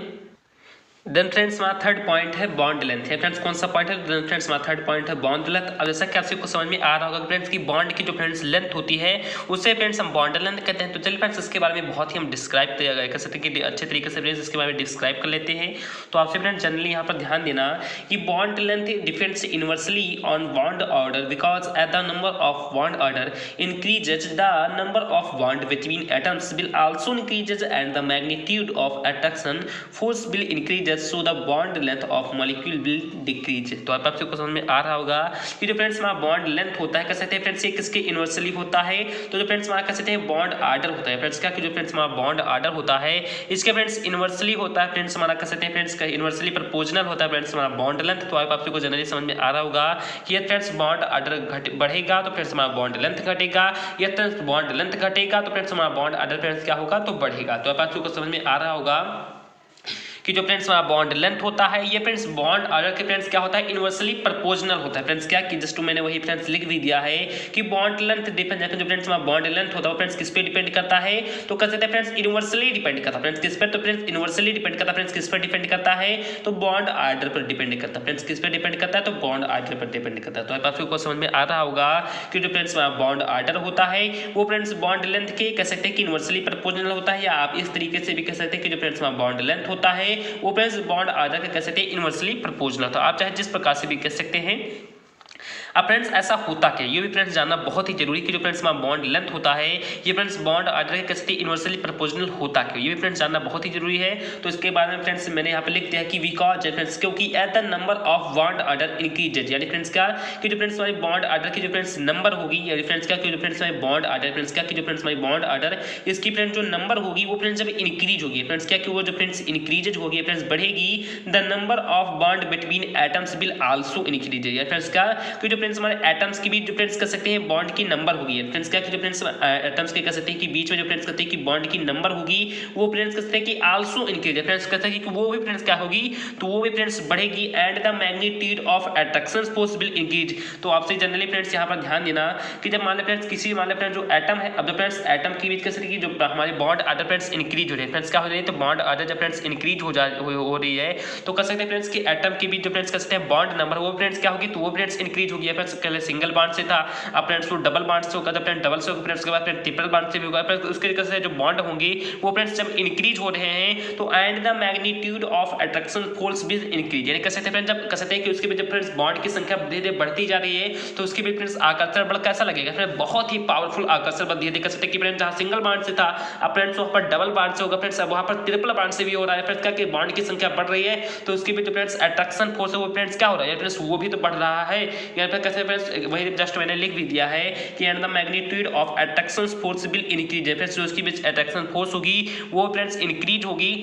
देन फ्रेंड्स हमारा थर्ड पॉइंट है बॉन्ड लेंथ है। फ्रेंड्स कौन सा पॉइंट है? देन फ्रेंड्स हमारा थर्ड पॉइंट है बॉन्ड लेंथ। अब जैसा कि आपको समझ में आ रहा होगा फ्रेंड्स की बॉन्ड की जो फ्रेंड्स लेंथ होती है उससे फ्रेंड्स हम बॉन्ड लेंथ कहते हैं। तो चलिए फ्रेंड्स इसके बारे में बहुत ही हम डिस्क्राइब कर सकते हैं कि अच्छे तरीके से फ्रेंड्स इसके बारे में डिस्क्राइब कर लेते हैं। तो आपसे फ्रेंड्स जनरली यहाँ पर ध्यान देना कि bond length depends inversely on bond order because at the number of bond order increases the number of bond between atoms will also increases and the magnitude of attraction force will increases so the bond length of molecule will decrease. तो आपको समझ में आ रहा होगा कि जो friends हमारा bond length होता है कह सकते हैं फ्रेंड्स ये किसके इनवर्सली होता है। तो जो फ्रेंड्स हमारा कह सकते हैं बॉन्ड ऑर्डर होता है फ्रेंड्स क्या कि जो फ्रेंड्स हमारा बॉन्ड ऑर्डर होता है इसके फ्रेंड्स इनवर्सली होता है फ्रेंड्स हमारा कह सकते हैं फ्रेंड्स इनवर्सली प्रोपोर्शनल होता है फ्रेंड्स हमारा बॉन्ड लेंथ। तो आपको जनरली समझ में आ रहा होगा कि यदि फ्रेंड्स बॉन्ड ऑर्डर बढ़ेगा तो फ्रेंड्स हमारा बॉन्ड लेंथ घटेगा, यदि फ्रेंड्स बॉन्ड लेंथ घटेगा तो फ्रेंड्स हमारा बॉन्ड ऑर्डर फ्रेंड्स क्या होगा तो बढ़ेगा। तो आपको समझ में आ रहा होगा कि जो फ्रेंड्स हमारा बॉन्ड लेंथ होता है ये फ्रेंड्स बॉन्ड ऑर्डर के फ्रेंड्स क्या होता है इनवर्सली प्रोपोर्शनल होता है। फ्रेंड्स क्या कि जस्ट मैंने वही फ्रेंड्स लिख भी दिया है कि बॉन्ड लेंथ डिपेंड जो फ्रेंड्स हमारा बॉन्ड लेंथ होता है वो फ्रेंड्स किस पे डिपेंड करता है तो कह सकते हैं फ्रेंड्स इनवर्सली डिपेंड करता है। फ्रेंड्स किस पर? तो फ्रेंड्स इनवर्सली डिपेंड करता है। फ्रेंड्स किस पर डिपेंड करता है तो बॉन्ड ऑर्डर पर डिपेंड करता है। फ्रेंड्स किस पर डिपेंड करता है तो बॉन्ड ऑर्डर पर डिपेंड करता है। तो आपको समझ में आ रहा होगा कि जो फ्रेंड्स हमारा बॉन्ड ऑर्डर होता है वो फ्रेंड्स बॉन्ड लेंथ के कह सकते हैं कि इनवर्सली प्रोपोर्शनल होता है, या आप इस तरीके से भी कह सकते हैं कि जो फ्रेंड्स हमारा बॉन्ड लेंथ होता है वो फ्रेंड्स बॉन्ड ऑर्डर कह सकते हैं इनवर्सली प्रोपोर्शनल। तो आप चाहे जिस प्रकार से भी कह सकते हैं। अब फ्रेंड्स ऐसा होता क्या ये भी फ्रेंड्स जानना बहुत ही जरूरी कि जो फ्रेंड्स हमारा बॉन्ड लेंथ होता है ये फ्रेंड्स बॉन्ड ऑर्डर के कह सकते हैं इनवर्सली प्रोपोर्शनल होता क्या ये भी फ्रेंड्स जानना बहुत ही जरूरी है। तो इसके बारे में फ्रेंड्स मैंने यहाँ पे लिख दिया कि बिकॉज फ्रेंड्स क्योंकि at the number of bond order increases, यानी फ्रेंड्स क्या कि जो फ्रेंड्स हमारी बॉन्ड ऑर्डर की जो फ्रेंड्स नंबर होगी, यानी फ्रेंड्स क्या कि जो फ्रेंड्स हमारी बॉन्ड ऑर्डर फ्रेंड्स क्या कि जो फ्रेंड्स हमारी बॉन्ड ऑर्डर इसकी फ्रेंड्स जो नंबर होगी वो फ्रेंड्स जब इंक्रीज होगी फ्रेंड्स क्या कि वो जो फ्रेंड्स इंक्रीजेज होगी फ्रेंड्स बढ़ेगी the number of bond between atoms will also increase. यानी फ्रेंड्स क्या कि जो फ्रेंड्स हमारे एटम्स की भी जो फ्रेंड्स कह सकते हैं बॉन्ड की नंबर होगी फ्रेंड्स क्या कि जो फ्रेंड्स एटम्स के कह सकते हैं कि बीच में जो फ्रेंड्स कहते हैं कि बॉन्ड की नंबर होगी वो फ्रेंड्स कहते हैं कि आल्सो इंक्रीज है। फ्रेंड्स कहते हैं कि वो भी फ्रेंड्स क्या होगी तो वो भी फ्रेंड्स बढ़ेगी and the magnitude of attraction force will increase. तो आपसे जनरली फ्रेंड्स यहाँ पर ध्यान देना कि जब मान लो फ्रेंड्स किसी मान लो फ्रेंड्स जो एटम है, अब जो फ्रेंड्स एटम के बीच कह सकते हैं कि जो हमारी बॉन्ड ऑर्डर फ्रेंड्स इंक्रीज हो रही है फ्रेंड्स क्या हो रही है तो बॉन्ड ऑर्डर जब फ्रेंड्स इंक्रीज हो रही है तो कह सकते हैं फ्रेंड्स कि एटम के बीच जो फ्रेंड्स कह सकते हैं बॉन्ड नंबर वो फ्रेंड्स क्या होगी तो वो फ्रेंड्स इंक्रीज होगी। फ्रेंड्स पहले सिंगल बॉन्ड से था अब फ्रेंड्स वो डबल बॉन्ड से होगा, जब फ्रेंड्स डबल से होगा फ्रेंड्स के बाद फिर ट्रिपल बॉन्ड से भी होगा। फ्रेंड्स उसके तरीके से जो बॉन्ड होंगे वो फ्रेंड्स जब इंक्रीज हो रहे हैं तो and the magnitude of attraction force भी इंक्रीज, यानी कह सकते हैं फ्रेंड्स जब कह सकते हैं कि उसके बीच जब फ्रेंड्स बॉन्ड की संख्या धीरे धीरे बढ़ती जा रही है तो उसके बीच फ्रेंड्स आकर्षण बल कैसा लगेगा फ्रेंड्स बहुत ही पावरफुल आकर्षण बल धीरे कह सकते हैं कि फ्रेंड्स जहां सिंगल बॉन्ड से था अब फ्रेंड्स वहां पर डबल बॉन्ड से होगा फ्रेंड्स अब वहां पर ट्रिपल बॉन्ड से भी हो रहा है। फ्रेंड्स क्या कि बॉन्ड की संख्या बढ़ रही है तो उसके बीच जो फ्रेंड्स अट्रैक्शन फोर्स है वो फ्रेंड्स क्या हो रहा है फ्रेंड्स वो भी तो बढ़ रहा है। यहाँ पर कैसे फ्रेंड्स वही जस्ट मैंने लिख भी दिया है कि and the magnitude of attraction force will increase है। फ्रेंड्स जो उसकी बीच अट्रैक्शन फोर्स होगी वो फ्रेंड्स इंक्रीज होगी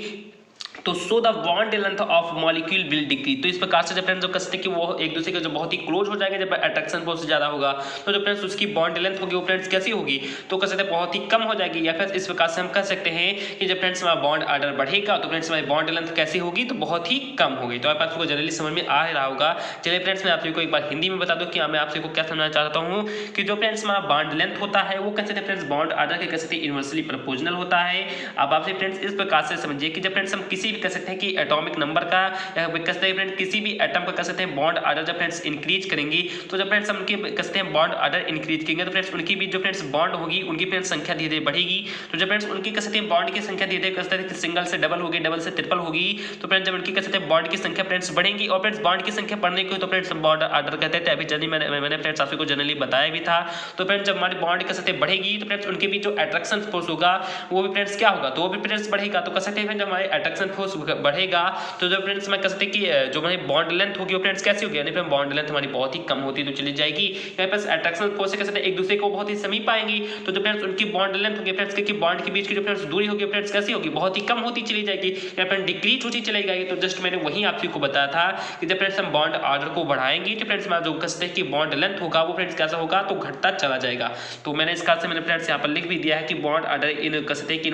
तो so the bond length of molecule will decrease. तो इस प्रकार से जब फ्रेंड्स जो कहते हैं कि वो एक दूसरे के जो बहुत ही क्लोज हो जाएंगे जब अट्रैक्शन फोर्स ज्यादा होगा तो जो फ्रेंड्स उसकी बॉन्ड लेंथ होगी वो फ्रेंड्स कैसी होगी तो कह सकते हैं बहुत ही कम हो जाएगी। या फिर इस प्रकार से हम कह सकते हैं कि जब फ्रेंड्स हमारा बॉन्ड ऑर्डर बढ़ेगा तो फ्रेंड्स हमारी बॉन्ड लेंथ कैसी होगी तो बहुत ही कम होगी। तो आपको जनरली समझ में आ रहा होगा। चलिए फ्रेंड्स मैं आप सभी को एक बार हिंदी में बता दूं कि मैं आप सभी को क्या समझना चाहता हूँ कि जो फ्रेंड्स हमारा बॉन्ड लेंथ होता है वो कह सकते हैं फ्रेंड्स बॉन्ड ऑर्डर के कह सकते हैं इनवर्सली प्रोपोर्शनल होता है। अब आपसे फ्रेंड्स इस प्रकार से समझिए कि जब फ्रेंड्स हम किसी भी कह सकते हैं कि एटॉमिक नंबर का या कह सकते हैं फ्रेंड्स किसी भी एटम का कह सकते हैं बॉन्ड ऑर्डर जब फ्रेंड्स इंक्रीज करेंगे तो जब फ्रेंड्स हम उनके कह सकते हैं बॉन्ड ऑर्डर इंक्रीज करेंगे तो फ्रेंड्स उनकी भी जो फ्रेंड्स बॉन्ड होगी उनकी फ्रेंड्स संख्या धीरे धीरे बढ़ेगी। तो जब फ्रेंड्स उनकी कह सकते हैं बॉन्ड की संख्या धीरे धीरे कह सकते हैं सिंगल से डबल होगी, डबल से ट्रिपल होगी तो फ्रेंड्स जब उनकी कह सकते हैं बॉन्ड की संख्या फ्रेंड्स बढ़ेंगी और फ्रेंड्स बॉन्ड की संख्या बढ़ने को तो फ्रेंड्स बॉन्ड ऑर्डर कहते थे। अभी जनरली मैंने फ्रेंड्स आपको जनरली बताया भी था। तो फ्रेंड्स जब हमारी बॉन्ड कह सकते हैं बढ़ेगी तो फ्रेंड्स उनके बीच जो अट्रैक्शन फोर्स होगा वो भी फ्रेंड्स क्या होगा तो वो भी फ्रेंड्स बढ़ेगा। तो कह सकते हैं जब हमारे अट्रैक्शन फोर्स बढ़ेगा तो जो फ्रेंड्स मैं कह सकते हैं कि जो हमारी बॉन्ड लेंथ होगी वो फ्रेंड्स कैसी होगी, यानी फ्रेंड्स बॉन्ड लेंथ हमारी बहुत ही कम होती तो चली जाएगी। यहाँ पर अट्रैक्शन फोर्स से कह सकते हैं एक दूसरे को बहुत ही समीप आएंगी, तो जो फ्रेंड्स उनकी बॉन्ड लेंथ होगी फ्रेंड्स की बॉन्ड के बीच की जो फ्रेंड्स दूरी होगी फ्रेंड्स कैसी होगी, बहुत ही कम होती चली जाएगी, यहाँ पर डिक्रीज होती चली जाएगी। तो जस्ट मैंने वही आप सभी को बताया था कि जब फ्रेंड्स हम बॉन्ड ऑर्डर को बढ़ाएंगे तो फ्रेंड्स हमारा जो कह सकते हैं कि बॉन्ड लेंथ होगा वो फ्रेंड्स कैसा होगा, तो घटता चला जाएगा। तो मैंने इस कार से मैंने फ्रेंड्स यहाँ पर लिख भी दिया है कि बॉन्ड ऑर्डर इन कह सकते हैं कि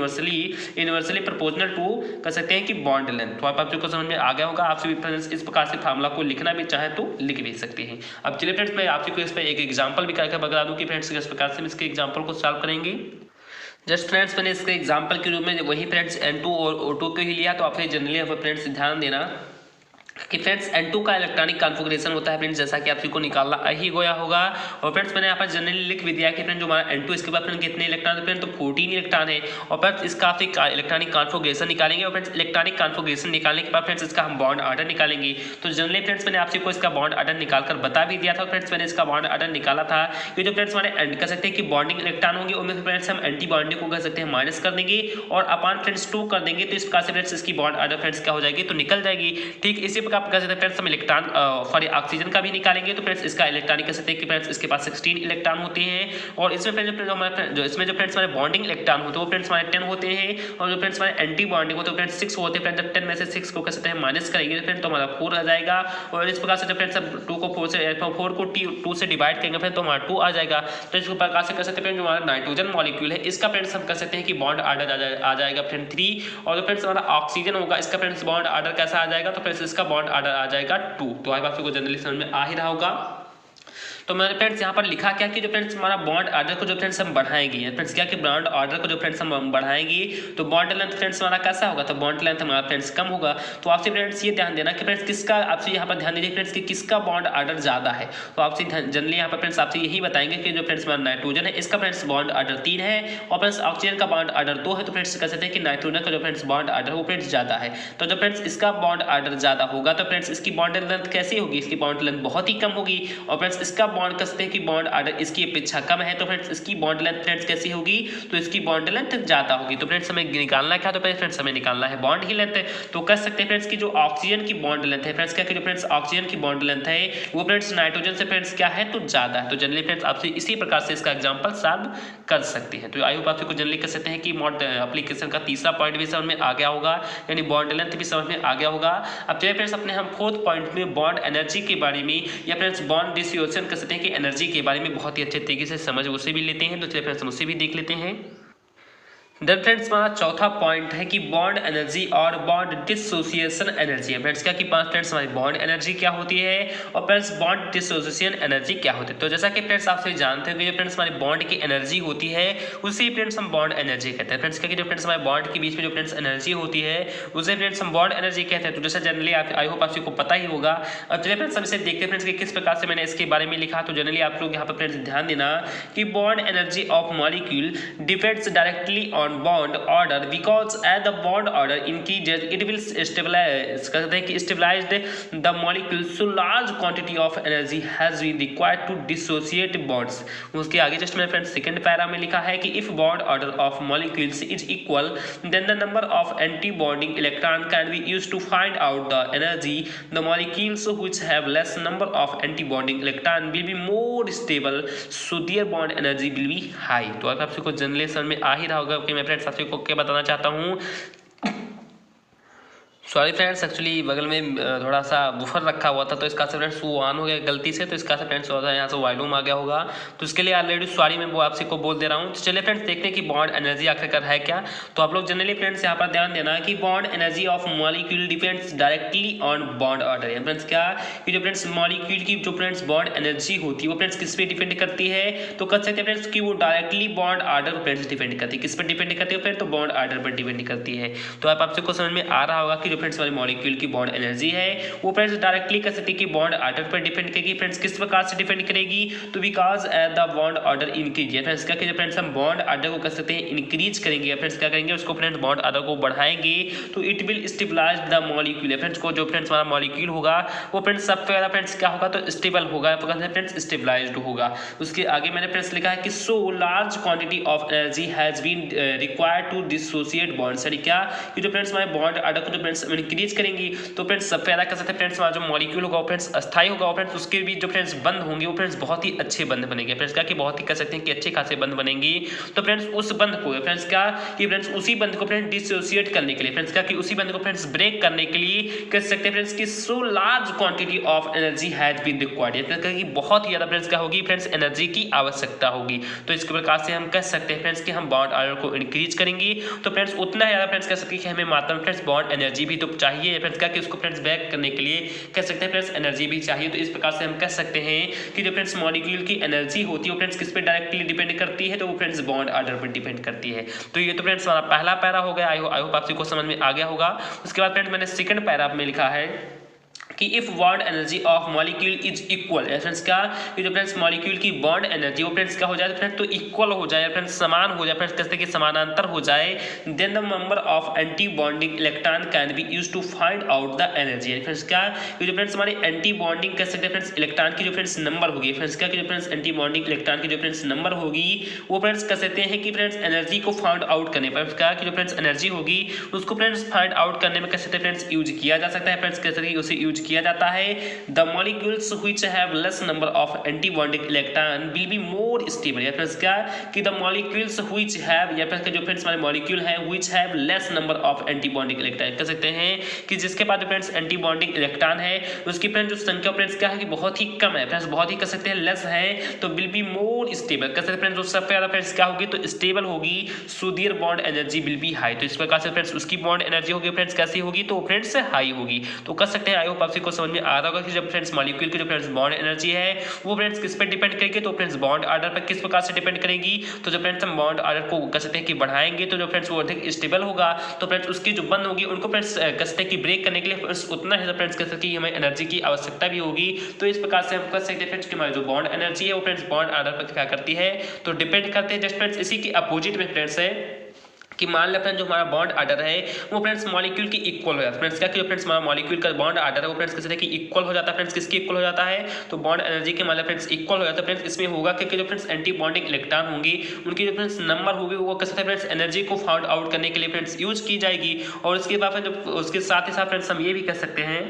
इनवर्सली प्रोपोर्शनल टू कह सकते हैं कि बॉन्ड लेंथ। तो आप को समझ में आ गया होगा। आप सभी फ्रेंड्स इस प्रकार से फार्मूला को लिखना भी चाहे तो लिख भी सकते हैं। अब चलिए फ्रेंड्स मैं आप सभी को इस पर एक एग्जांपल भी करके बता दूं कि फ्रेंड्स किस प्रकार से हम इसके एग्जांपल को सॉल्व करेंगे। जस्ट फ्रेंड्स मैंने इसके एग्जांपल के रूप में वही फ्रेंड्स N2 और O2 को ही लिया। तो आपसे जनरली फ्रेंड्स ध्यान देना कि फ्रेंड्स N2 का इलेक्ट्रॉनिक कॉन्फ़िगरेशन होता है फ्रेंड्स, जैसा कि आप सभी को निकालना ही गया होगा। और फ्रेंड्स मैंने यहाँ पर जनरली लिख भी दिया कि फ्रेंड्स जो हमारा N2 इसके बाद फ्रेंड्स कितने इलेक्ट्रॉन है, तो 14 इलेक्ट्रॉन है। और फ्रेंड्स इसका आप इलेक्ट्रॉनिक कॉन्फ़िगरेशन निकालेंगे और फ्रेंड्स इलेक्ट्रॉनिक कॉन्फ़िगरेशन निकालने के बाद फ्रेंड्स इसका हम बॉन्ड ऑर्डर निकालेंगे। तो जनरली फ्रेंड्स मैंने आप सभी को इसका बॉन्ड ऑर्डर निकाल कर बता भी दिया था। फ्रेंड्स मैंने इसका बॉन्ड ऑर्डर निकाला था कि जो फ्रेंड्स हमारे कह सकते हैं कि बॉन्डिंग इलेक्ट्रॉन होंगे उनमें फ्रेंड्स हम एंटी बॉन्डिंग को कह सकते हैं माइनस कर देंगे और अपान फ्रेंड्स 2 कर देंगे। तो इस प्रकार से फ्रेंड्स इसकी बॉन्ड ऑर्डर फ्रेंड्स क्या हो जाएगी, तो निकल जाएगी। ठीक इसी प्रकार कह सकते हैं फ्रेंड्स हम इलेक्ट्रॉन सॉरी ऑक्सीजन का भी निकालेंगे। तो फ्रेंड्स इसका इलेक्ट्रॉनिक कह सकते हैं कि फ्रेंड्स इसके पास 16 इलेक्ट्रॉन होते हैं और इसमें फ्रेंड्स जो इसमें जो फ्रेंड्स हमारे बॉन्डिंग इलेक्ट्रॉन होते हैं वो फ्रेंड्स हमारे 10 होते हैं और जो फ्रेंड्स हमारे एंटी बॉन्डिंग होते हैं फ्रेंड्स 6 होते हैं। फ्रेंड्स जब 10 में से 6 को कह सकते हैं माइनस करेंगे तो फ्रेंड्स तो हमारा 4 आ जाएगा। और इस प्रकार से जब फ्रेंड्स 2 को 4 से 4 को 2 से डिवाइड करेंगे फिर तो हमारा 2 आ जाएगा। तो इस प्रकार से कह सकते हैं जो हमारा नाइट्रोजन मॉलिक्यूल है इसका फ्रेंड्स हम कह सकते हैं कि बॉन्ड ऑर्डर आ जाएगा फ्रेंड्स 3। और जो फ्रेंड्स हमारा ऑक्सीजन होगा इसका फ्रेंड्स बॉन्ड ऑर्डर कैसा आ जाएगा, तो फ्रेंड्स इसका बॉन्ड ऑर्डर आ जाएगा 2। तो आप आपको जनरली समझ में आ ही रहा होगा। तो मैंने फ्रेंड्स यहाँ पर लिखा क्या कि जो फ्रेंड्स हमारा बॉन्ड ऑर्डर को जो फ्रेंड्स हम बढ़ाएंगे फ्रेंड्स क्या कि बॉन्ड ऑर्डर को जो फ्रेंड्स हम बढ़ाएंगे तो बॉन्ड लेंथ फ्रेंड्स हमारा कैसा होगा, तो बॉन्ड लेंथ हमारा फ्रेंड्स कम होगा। तो आपसे फ्रेंड्स ये ध्यान देना कि फ्रेंड्स किसका आपसे यहाँ पर ध्यान दीजिए फ्रेंड्स कि किसका बॉन्ड ऑर्डर ज़्यादा है। तो आपसे जनरली यहाँ पर फ्रेंड्स आपसे यही बताएंगे कि जो फ्रेंड्स हमारा नाइट्रोजन है इसका फ्रेंड्स बॉन्ड ऑर्डर 3 है और फ्रेंड्स ऑक्सीजन का बॉन्ड ऑर्डर 2 है। तो फ्रेंड्स कह सकते हैं कि नाइट्रोजन का जो फ्रेंड्स बॉन्ड ऑर्डर वो फ्रेंड्स ज़्यादा है। तो जो फ्रेंड्स इसका बॉन्ड ऑर्डर ज़्यादा होगा तो फ्रेंड्स इसकी बॉन्ड लेंथ कैसी होगी, इसकी बॉन्ड लेंथ बहुत ही कम होगी। और फ्रेंड्स इसका बॉन्ड कह सकते हैं कि बॉन्ड ऑर्डर इसकी अपेक्षा कम है तो फ्रेंड्स इसकी बॉन्ड लेंथ फ्रेंड्स कैसी होगी, तो इसकी बॉन्ड लेंथ ज्यादा होगी। तो फ्रेंड्स हमें निकालना क्या, तो फ्रेंड्स हमें निकालना है बॉन्ड की लेंथ। तो कह सकते हैं फ्रेंड्स की जो ऑक्सीजन की बॉन्ड लेंथ है फ्रेंड्स क्या कि जो फ्रेंड्स ऑक्सीजन की बॉन्ड लेंथ है वो फ्रेंड्स नाइट्रोजन से फ्रेंड्स क्या है, तो ज्यादा है। तो जनरली फ्रेंड्स आपसे इसी प्रकार से इसका एग्जांपल सॉल्व कर सकते हैं। तो आई होप आपको जनरली कह सकते हैं कि मॉड एप्लीकेशन का तीसरा पॉइंट भी समझ में आ गया होगा, यानी बॉन्ड लेंथ भी समझ में आ गया होगा। अब चलिए फ्रेंड्स अपने हम फोर्थ पॉइंट में बॉन्ड एनर्जी के बारे में या फ्रेंड्स बॉन्ड डिस्ट्रीब्यूशन कह सकते हैं कि एनर्जी के बारे में बहुत ही अच्छे तरीके से समझ उसे भी लेते हैं। तो चलिए फ्रेंड्स उसे भी देख लेते हैं। देन फ्रेंड्स हमारा चौथा पॉइंट है कि बॉन्ड एनर्जी और बॉन्ड डिसोसिएशन एनर्जी है। फ्रेंड्स क्या कि पांच फ्रेंड्स हमारी बॉन्ड एनर्जी क्या होती है और फ्रेंड्स बॉन्ड डिसोसिएशन एनर्जी क्या होती है। तो जैसा कि फ्रेंड्स आप सभी जानते हैं कि जो फ्रेंड्स हमारी बॉन्ड की एनर्जी होती है उसे फ्रेंड्स हम बॉन्ड एनर्जी कहते हैं। फ्रेंड्स क्या कि जो फ्रेंड्स हमारे बॉन्ड के बीच में जो फ्रेंड्स एनर्जी होती है उसे फ्रेंड्स हम बॉन्ड एनर्जी कहते हैं। तो जैसे जनरली आप आई होप आप सबको पता ही होगा। अब चलिए फ्रेंड्स हम इसे देखते हैं फ्रेंड्स कि किस प्रकार से मैंने इसके बारे में लिखा। तो जनरली आप लोग यहाँ पर फ्रेंड्स ध्यान देना कि bond energy of molecule depends directly on bond order because as the bond order increases it will stabilize कहते हैं कि stabilize the molecule so large quantity of energy has been required to dissociate bonds। उसके आगे just मैंने friends second para में लिखा है कि if bond order of molecules is equal then the number of anti bonding electron can be used to find out the energy। the molecules which have less number of anti bonding electron will be more stable so their bond energy will be high। तो अब आप सबको generally में आ ही रहा होगा कि मैं friends आप सबको क्या बताना चाहता हूँ। सॉरी फ्रेंड्स एक्चुअली बगल में थोड़ा सा बुफर रखा हुआ था तो इसका से फ्रेंड्स वो ऑन हो गया गलती से। तो इसका से फ्रेंड्स होता है यहाँ से वॉल्यूम आ गया होगा तो इसके लिए ऑलरेडी सॉरी मैं वो आपसे को बोल दे रहा हूँ। तो चलिए फ्रेंड्स देखते हैं कि बॉन्ड एनर्जी आखिरकार है क्या। तो आप लोग जनरली फ्रेंड्स यहाँ पर ध्यान देना कि bond energy of molecule depends directly on bond order. Friends क्या कि जो फ्रेंड्स मॉलिक्यूल की जो फ्रेंड्स बॉन्ड एनर्जी होती है वो फ्रेंड्स किस पे डिपेंड करती है, तो कह सकते हैं फ्रेंड्स कि वो डायरेक्टली बॉन्ड ऑर्डर पर फ्रेंड्स डिपेंड करती है। किस पर डिपेंड करती है फिर, तो बॉन्ड ऑर्डर पर डिपेंड करती है। तो आप सबको समझ में आ रहा होगा कि जो फ्रेंड्स हमारी मॉलिक्यूल की बॉन्ड एनर्जी है वो फ्रेंड्स डायरेक्टली कह सकते हैं कि बॉन्ड ऑर्डर पर डिपेंड करेगी। फ्रेंड्स किस प्रकार से डिपेंड करेगी, तो because as the bond order increase है फ्रेंड्स क्या करेंगे फ्रेंड्स हम बॉन्ड ऑर्डर को कह सकते हैं इंक्रीज करेंगे फ्रेंड्स क्या करेंगे उसको फ्रेंड्स बॉन्ड ऑर्डर को बढ़ाएंगे तो it will stabilise the molecule friends को जो फ्रेंड्स हमारा मॉलिक्यूल होगा वो फ्रेंड्स सबसे ज़्यादा फ्रेंड्स क्या होगा तो स्टेबल होगा फ्रेंड्स स्टेबलाइज्ड होगा। उसके आगे मैंने फ्रेंड्स लिखा है कि so large quantity of energy has been required to dissociate bonds यानी क्या कि जो फ्रेंड्स हमारे बॉन्ड ऑर्डर को जो फ्रेंड्स इंक्रीज करेंगी तो फ्रेंड्स सबसे ज़्यादा कह सकते हैं फ्रेंड्स हमारा जो मॉलिक्यूल होगा फ्रेंड्स अस्थायी होगा फ्रेंड्स उसके भी जो फ्रेंड्स बंद होंगे वो फ्रेंड्स बहुत ही अच्छे बंद बनेंगे फ्रेंड्स क्या कि बहुत ही कह सकते हैं कि अच्छे खासे बंद बनेंगी। तो फ्रेंड्स उस बंद को फ्रेंड्स क्या कि फ्रेंड्स उसी बंद को फ्रेंड्स डिसोसिएट करने के लिए फ्रेंड्स क्या कि उसी बंद को फ्रेंड्स ब्रेक करने के लिए कह सकते हैं फ्रेंड्स कि so large quantity of energy has been required friends कि बहुत ही ज़्यादा फ्रेंड्स क्या होगी फ्रेंड्स एनर्जी की आवश्यकता होगी। तो इस प्रकार से हम कह सकते हैं फ्रेंड्स कि हम बॉन्ड ऑर्डर को इंक्रीज करेंगे तो फ्रेंड्स उतना ज़्यादा फ्रेंड्स कह सकते हैं कि हमें मात्रा में फ्रेंड्स बॉन्ड एनर्जी भी तो चाहिए फ्रेंड्स क्या कि उसको फ्रेंड्स बैक करने के लिए कह सकते हैं फ्रेंड्स एनर्जी भी चाहिए। तो इस प्रकार से हम कह सकते हैं कि जो फ्रेंड्स मॉलिक्यूल की एनर्जी होती है वो फ्रेंड्स किस पे डायरेक्टली डिपेंड करती है, तो वो फ्रेंड्स बॉन्ड ऑर्डर पर डिपेंड करती है। तो ये तो फ्रेंड्स हमारा पहला पैरा हो गया, आई होप आप सभी को समझ में आ गया होगा। उसके बाद फ्रेंड्स मैंने सेकंड पैरा में लिखा है कि if bond energy of molecule is equal friends क्या कि जो फ्रेंड्स मॉलिक्यूल की बॉन्ड एनर्जी वो फ्रेंड्स क्या हो जाए फ्रेंड्स तो इक्वल हो जाए फ्रेंड्स समान हो जाए फ्रेंड्स कहते हैं कि समानांतर हो जाए then the number of anti bonding electron can be used to find out the energy friends क्या कि जो फ्रेंड्स हमारी एंटी बॉन्डिंग कह सकते हैं फ्रेंड्स इलेक्ट्रॉन की जो फ्रेंड्स नंबर होगी फ्रेंड्स क्या कि जो फ्रेंड्स एंटी बॉन्डिंग इलेक्ट्रॉन की जो फ्रेंड्स नंबर होगी वो फ्रेंड्स कह सकते हैं कि फ्रेंड्स एनर्जी को फाइंड आउट करने पर क्या कि जो फ्रेंड्स एनर्जी होगी उसको फ्रेंड्स फाइंड आउट करने में कह सकते हैं फ्रेंड्स यूज किया जा सकता है फ्रेंड्स कह सकते हैं उसे यूज किया जाता है। The molecules which have less number of antibonding electron will be more stable या फ्रेंड्स क्या कि the molecules which have या फ्रेंड्स जो फ्रेंड्स हमारे मॉलिक्यूल हैं which have less number of antibonding electron कह सकते हैं कि जिसके पास जो फ्रेंड्स एंटीबॉन्डिंग इलेक्ट्रॉन है उसकी फ्रेंड्स जो संख्या फ्रेंड्स क्या है कि बहुत ही कम है फ्रेंड्स बहुत ही कह सकते हैं लेस है तो will be more stable कह सकते हैं फ्रेंड्स जो सबसे ज़्यादा फ्रेंड्स क्या होगी तो स्टेबल होगी so their bond energy will be high। तो इस प्रकार से फ्रेंड्स उसकी बॉन्ड एनर्जी होगी फ्रेंड्स कैसी होगी तो फ्रेंड्स हाई होगी। तो कह सकते हैं आई होप आप सभी को समझ में आ रहा होगा कि जब फ्रेंड्स मॉलिक्यूल की जो फ्रेंड्स बॉन्ड एनर्जी है वो फ्रेंड्स किस पर डिपेंड करेगी तो फ्रेंड्स बॉन्ड ऑर्डर पर किस प्रकार से डिपेंड करेगी। तो जो फ्रेंड्स हम बॉन्ड ऑर्डर को कह सकते हैं कि बढ़ाएंगे तो जो फ्रेंड्स वो अधिक स्टेबल होगा तो फ्रेंड्स उसकी जो बंद होगी उनको फ्रेंड्स कह सकते हैं कि ब्रेक करने के लिए फ्रेंड्स उतना ही फ्रेंड्स कह सकते हैं कि हमें एनर्जी की आवश्यकता भी होगी। तो इस प्रकार से हम कह सकते हैं फ्रेंड्स कि हमारी जो बॉन्ड एनर्जी है वो फ्रेंड्स बॉन्ड ऑर्डर पर क्या करती है तो डिपेंड करते हैं। जस्ट फ्रेंड्स इसी के अपोजिट में फ्रेंड्स है कि मान लें फ्रेंड्स जो हमारा बॉन्ड ऑर्डर है वो फ्रेंड्स मॉलिक्यूल की इक्वल हो जाता है फ्रेंड्स क्या कि जो फ्रेंड्स हमारा मॉलिक्यूल का बॉन्ड ऑर्डर है वो फ्रेंड्स किसी की इक्वल हो जाता है फ्रेंड्स किसकी इक्वल हो जाता है तो बॉन्ड एनर्जी के मान लें फ्रेंड्स इक्वल हो जाता है फ्रेंड्स इसमें होगा कि जो फ्रेंड्स एंटी बॉन्डिंग इलेक्ट्रॉन होंगी उनकी जो फ्रेंड्स नंबर होगी वो कह सकते हैं फ्रेंड्स एनर्जी को फाइंड आउट करने के लिए फ्रेंड्स यूज की जाएगी। और उसके बाद उसके साथ ही साथ फ्रेंड्स हम ये भी कह सकते हैं